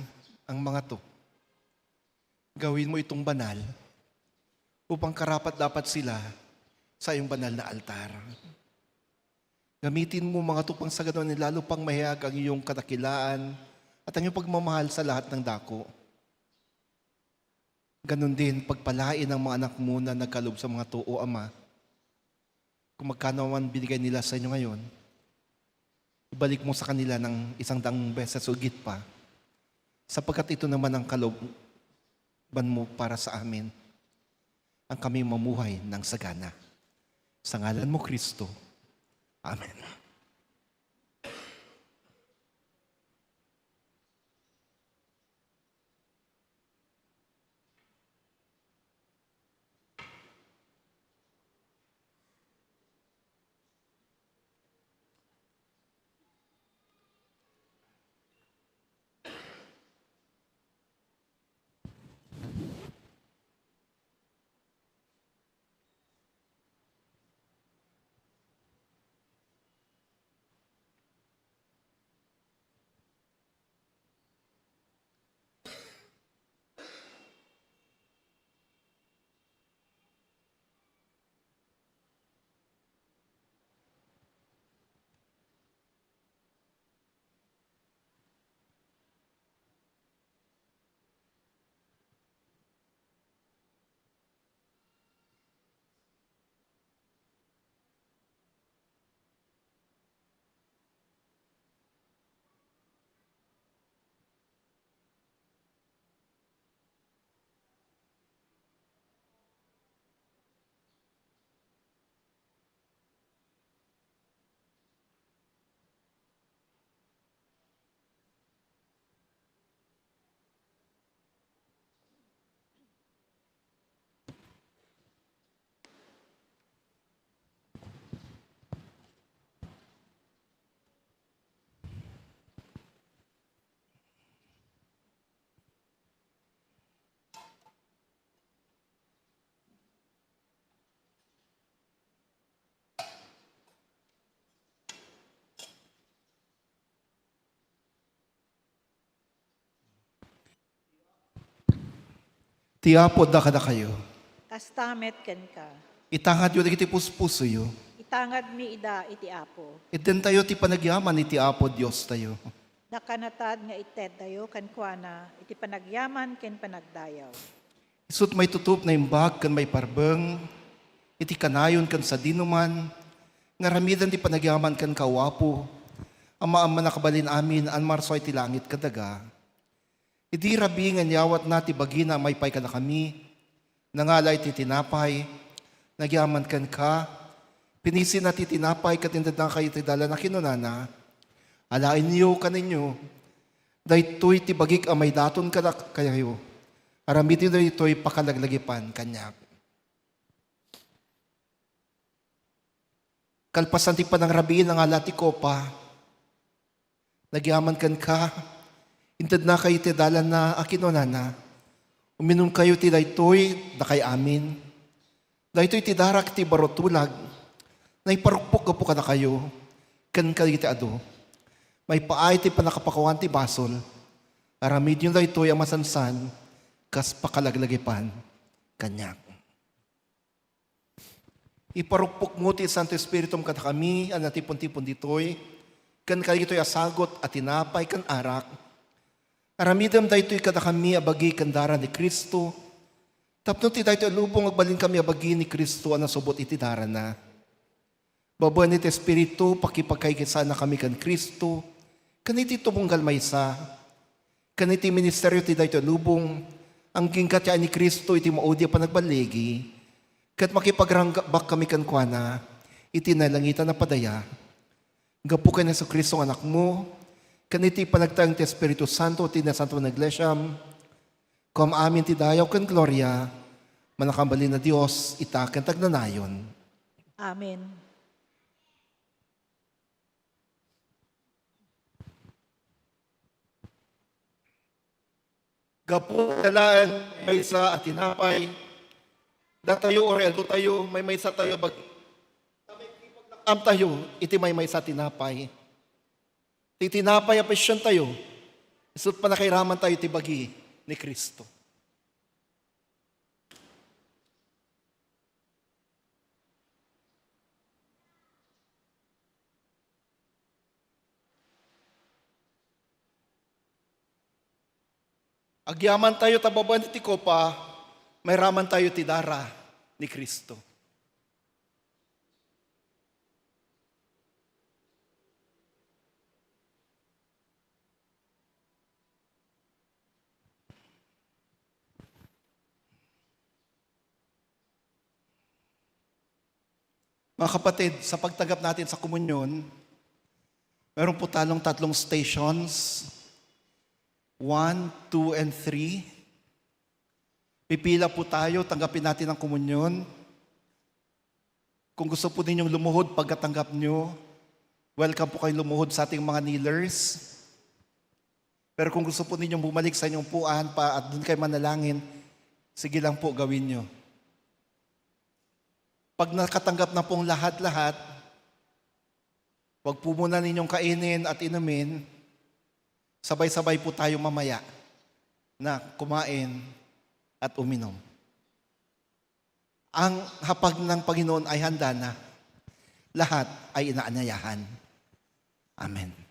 ang mga to. Gawin mo itong banal upang karapat dapat sila sa iyong banal na altar. Gamitin mo mga to pang sa ganon, lalo pang mahiyag ang iyong kadakilaan at ang iyong pagmamahal sa lahat ng dako. Ganon din, pagpalain ang mga anak mo na nagkalob sa mga to, O Ama. Kung magkano man binigay nila sa inyo ngayon, ibalik mo sa kanila ng 100 beses o higit pa, sapagkat ito naman ang kalooban mo para sa amin, ang kami mamuhay ng sagana. Sa ngalan mo, Kristo. Amen. Tiapod da kada kayo. Kastamet ken ka. Itangad yun, iti puspuso yun. Itangad mi ida iti apo. Iten tayo ti panagyaman iti Apo Diyos tayo. Nakanatad nga ited tayo kan kuana iti panagyaman ken panagdayaw. Isut may tutup na imbag kan may parbeng, iti kanayon kan sa dinuman, nga ramidan ti panagyaman kan kawapo, ama nakabalin amin, an marso iti langit kadaga. Idi rabi nga niyawat na ti bagina may pay kada kami, nangalay ti tinapay, nagyaman kan ka, pinisin na ti tinapay, katindad na kayo ti dala na kinunana, alain niyo kaninyo, daytoy ti bagik amay daton kayo, aramiti daytoy pakalaglagipan kanyak. Kalpasan ti panang rabi ng alati ko pa, nagyaman kan ka, intad na kayo ti dalan na akinunana, uminom kayo ti daytoy, da kay amin. Daytoy ti darak ti barotulag, na iparukpok po ka na kayo, kan kayo ti ado. May paay ti panakapakuhan ti basol, aramid yun daytoy ang masansan, kas pakalaglagipan, kanyak. Iparukpok mo ti Santo Espiritum kada kami, ang natipon-tipon ditoy, kan kayo ito'y asagot at tinapay kan arak. Aramidam daytoy kada kami abagi kan dara ni Kristo, tapno ti daytoy lubong agbalin kami abagi ni Kristo ang nasubot iti dara na. Babuan iti Espiritu, pakipagkaykisa na kami kan Kristo, kaniti tumunggal maysa, kaniti ministeryo ti daytoy lubong, ang gingkatya ni Kristo iti maudya panagbaligi, kat makipagrangabak kami kankwana, itinalangitan na padaya. Gapu ka na sa Kristo anak mo, kaniti panagtang ti Espiritu Santo, ti na Santo na Iglesyam, kom amin ti dayaw kan gloria, manakambali na Diyos, itakan tagnanayon. Amen. Gapu talaan may sa at tinapay, datayo or elo tayo, may sa tayo bag am tayo, iti may sa tinapay. Ti tinapay apesyon tayo, isut pa nakairaman tayo ti bagi ni Kristo. Agyaman tayo tababan ti kopa, may raman tayo ti dara ni Kristo. Mga kapatid, sa pagtanggap natin sa komunyon, meron po talong tatlong stations, 1, 2, and 3. Pipila po tayo, tanggapin natin ang komunyon. Kung gusto po ninyong lumuhod pagkatanggap nyo, welcome po kayo lumuhod sa ating mga kneelers. Pero kung gusto po ninyong bumalik sa inyong puan pa at doon kayo manalangin, sige lang po gawin nyo. Pag nakatanggap na pong lahat-lahat, wag po muna ninyong kainin at inumin, sabay-sabay po tayo mamaya na kumain at uminom. Ang hapag ng Panginoon ay handa na. Lahat ay inaanyayahan. Amen.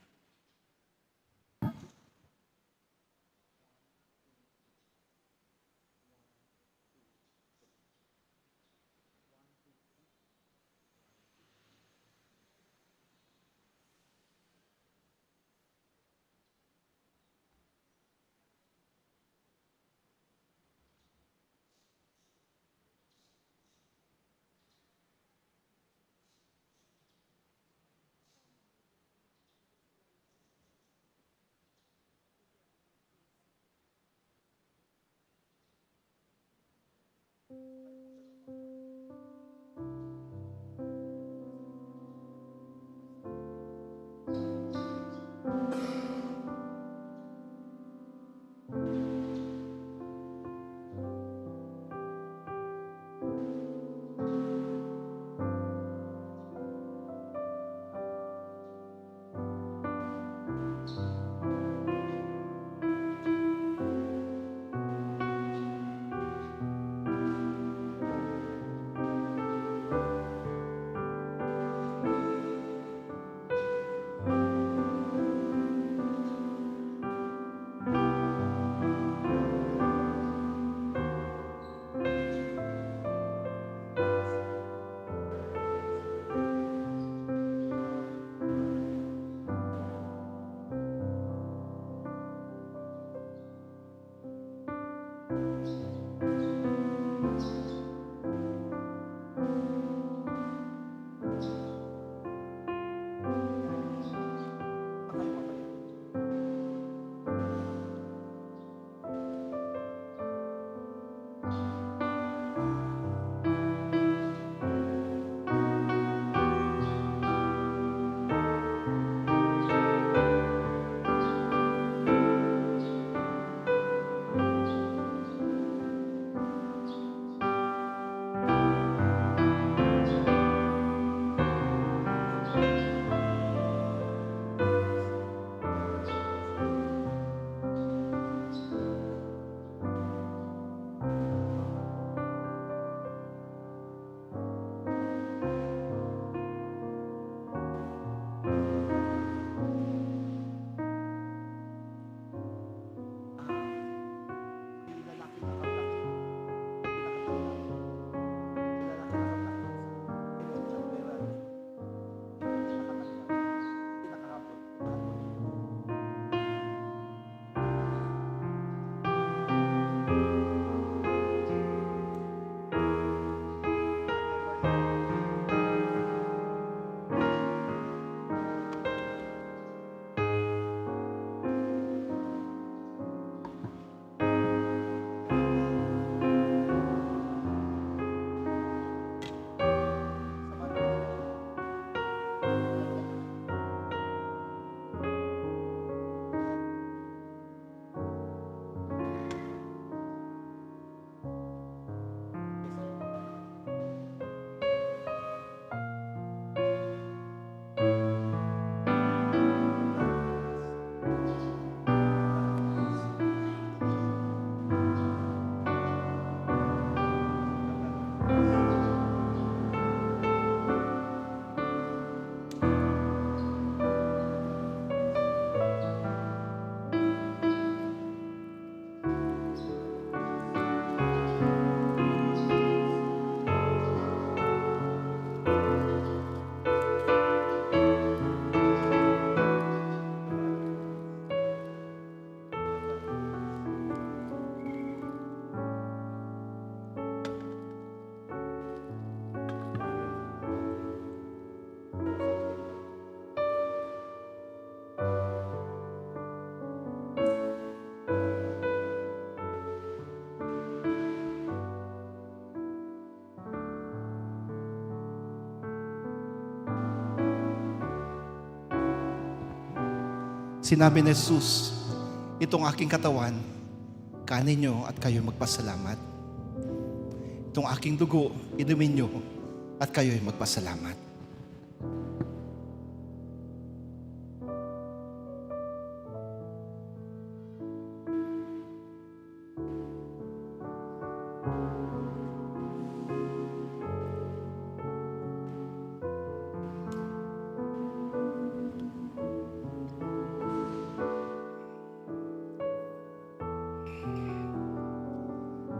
Sinabi ni Jesus, itong aking katawan, kanin nyo at kayo magpasalamat. Itong aking dugo, inumin nyo at kayo'y magpasalamat.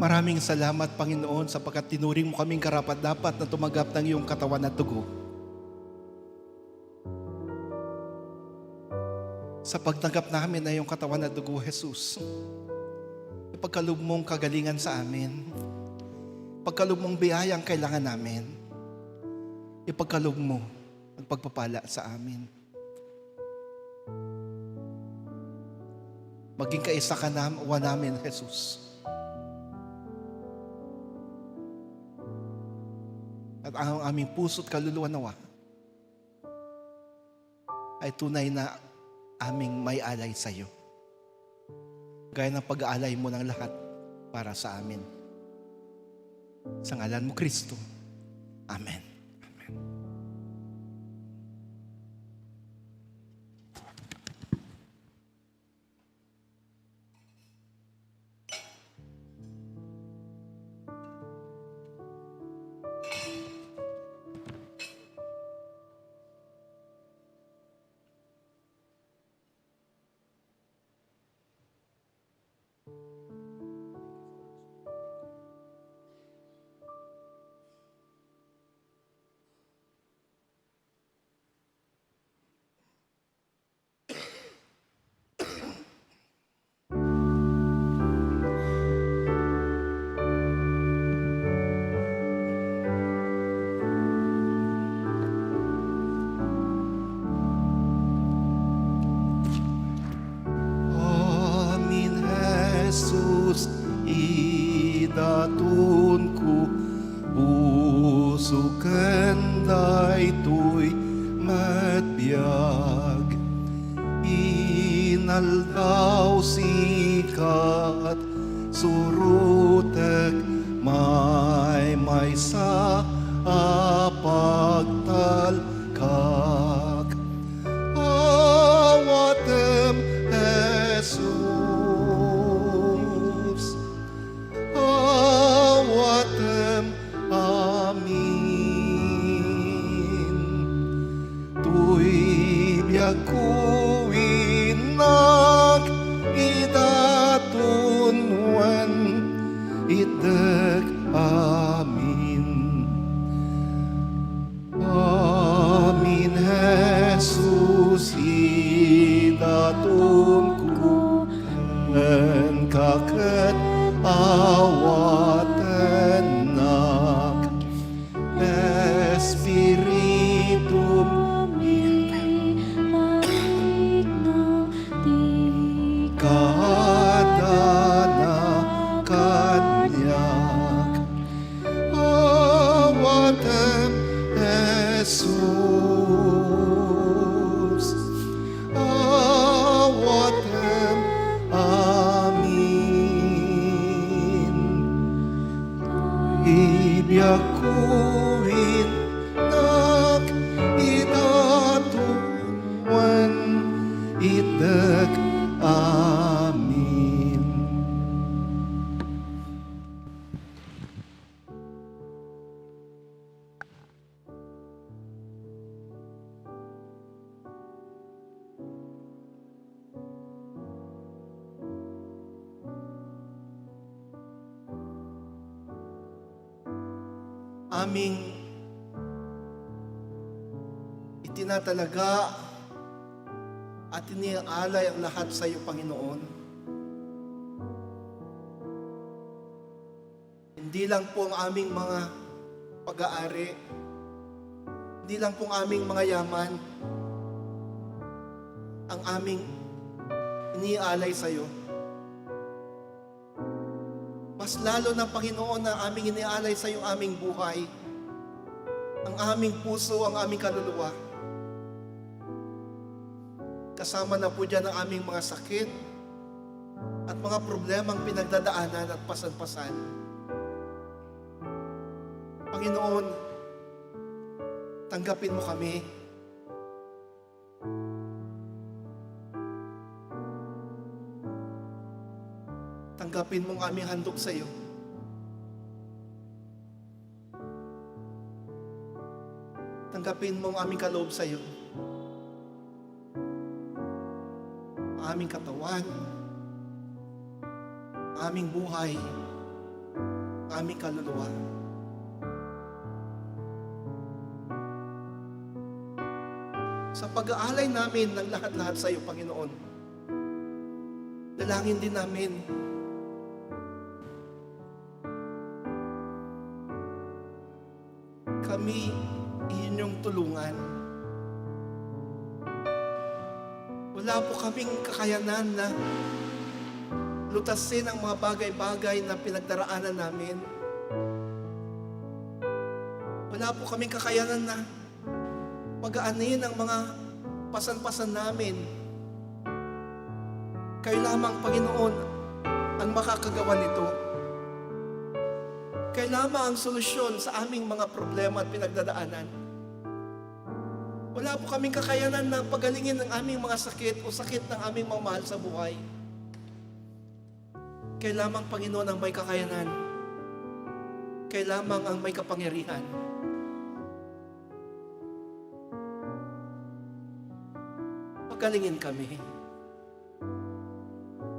Maraming salamat, Panginoon, sapagkat tinuring mo kaming karapat-dapat na tumanggap ng iyong katawan at dugo. Sa pagtanggap namin na iyong katawan at dugo, Jesus, ipagkaloob mong kagalingan sa amin, ipagkaloob mong biyayang kailangan namin, ipagkaloob mo ang pagpapala sa amin. Maging kaisa ka namin, Jesus. At ang aming puso't kaluluwa nawa ay tunay na aming may alay sa iyo. Gaya ng pag-aalay mo ng lahat para sa amin. Sa ngalan mo, Kristo. Amen. Amen. Amin, Jesus, idatun ko, puso kanday to'y matbiyag. Inaldaw sikat, surutek, may sa apagtalkak. Awatem, Jesus, awatem, amin. Tuy biag kuwinak, idatunwan, ideg amin. Amin, Jesus, idatun ko, kaket awatan nak, Espiritum kadana kanyak. Awatem, Jesus, awatem, amin. Ibiyag kuwin nak idatuan, ideg amin. Aming itinatalaga at iniaalay ang lahat sa iyo, Panginoon. Hindi lang po ang aming mga pag-aari, hindi lang po ang aming mga yaman, ang aming iniaalay sa iyo. Mas lalo ng Panginoon na aming inialay sa iyong aming buhay, ang aming puso, ang aming kaluluwa. Kasama na po dyan ang aming mga sakit at mga problemang pinagdadaanan at pasan-pasan. Panginoon, tanggapin mo kami. Tanggapin mo ang aming handog sa iyo. Tanggapin mo ang aming kaloob sa iyo. Ang aming katawan, ang aming buhay, ang aming kaluluwa. Sa pag-aalay namin ng lahat-lahat sa iyo, Panginoon, dalangin din namin kami inyong tulungan. Wala po kaming kakayanan na lutasin ang mga bagay-bagay na pinagdaraanan namin. Wala po kaming kakayanan na pag-aanin ang mga pasan-pasan namin. Kayo lamang, Panginoon, ang makakagawa nito. Kayo lamang ang solusyon sa aming mga problema at pinagdadaanan. Wala po kaming kakayanan na pagalingin ng aming mga sakit o sakit ng aming mga mahal sa buhay. Kayo lamang, Panginoon, ang may kakayanan. Kayo lamang ang may kapangyarihan. Pagalingin kami.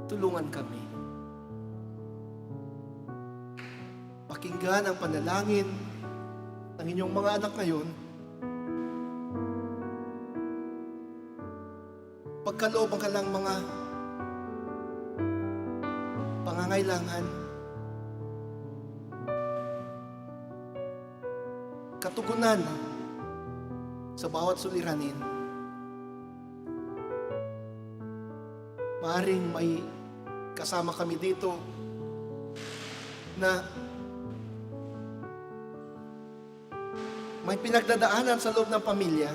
Tulungan kami. Pakinggan ang panalangin ng inyong mga anak ngayon. Pagkalooban ka lang mga pangangailangan, katugunan sa bawat suliranin. Maaring may kasama kami dito na may pinagdadaanan sa loob ng pamilya,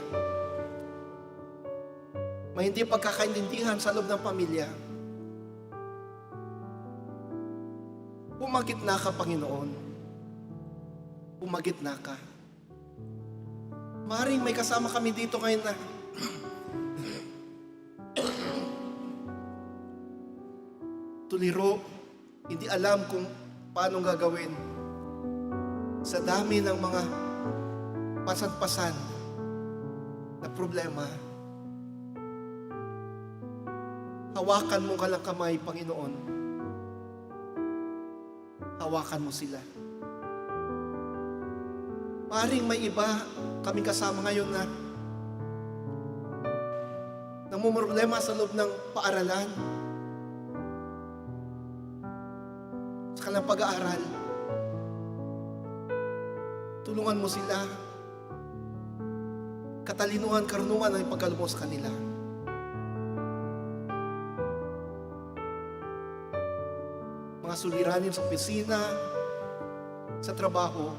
may hindi pagkakaintindihan sa loob ng pamilya. Pumagitna ka, Panginoon. Pumagitna ka. Maaring may kasama kami dito ngayon na tuliro, hindi alam kung paano gagawin sa dami ng mga pasan-pasan na problema. Hawakan mo ka lang kamay, Panginoon. Hawakan mo sila. Maring may iba kami kasama ngayon na namumroblema sa loob ng paaralan, sa kanilang pag-aaral. Tulungan mo sila. Katalinuhan, karunungan ang ipagkaloob sa kanila. Mga suliranin sa opisina, sa trabaho,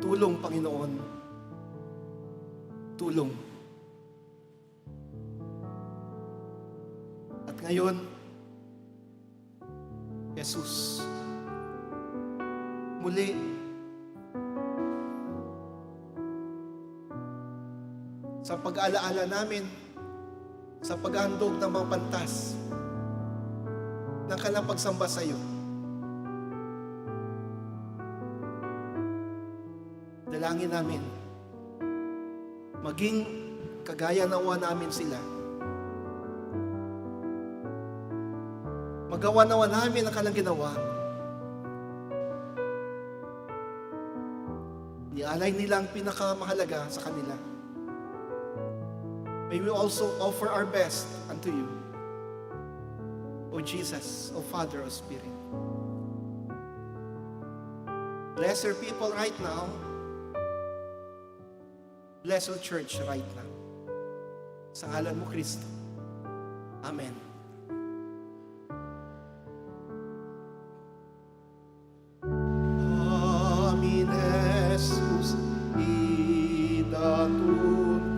tulong, Panginoon. Tulong. At ngayon, Jesus, muli, sa pag-alaala namin, sa paghandog ng mga pantas ng kanilang pagsamba sa iyo, dalangin namin, maging kagaya nawa namin sila. Magawa nawa namin ang kanilang ginawa. Nialay nila ang pinakamahalaga sa kanila. May we also offer our best unto you, O Jesus, O Father, O Spirit. Bless your people right now. Bless your church right now. Sa ngalan mo, Kristo. Amen. Amin, Jesus, idatun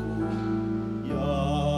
ko yan.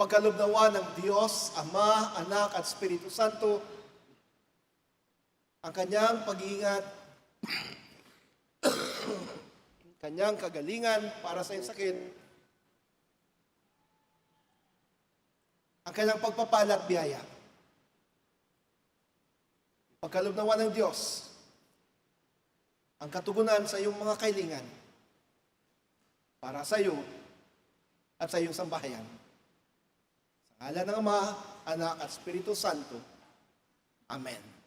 Ipagkaloob ng Diyos, Ama, Anak at Espiritu Santo, ang kanyang pag-iingat, kanyang kagalingan para sa iyong sakit, ang kanyang pagpapala at biyaya. Ipagkaloob ng Diyos, ang katugunan sa iyong mga kailangan para sa iyo at sa iyong sambahayan. Sa ngalan ng Ama, Anak at Espiritu Santo. Amen.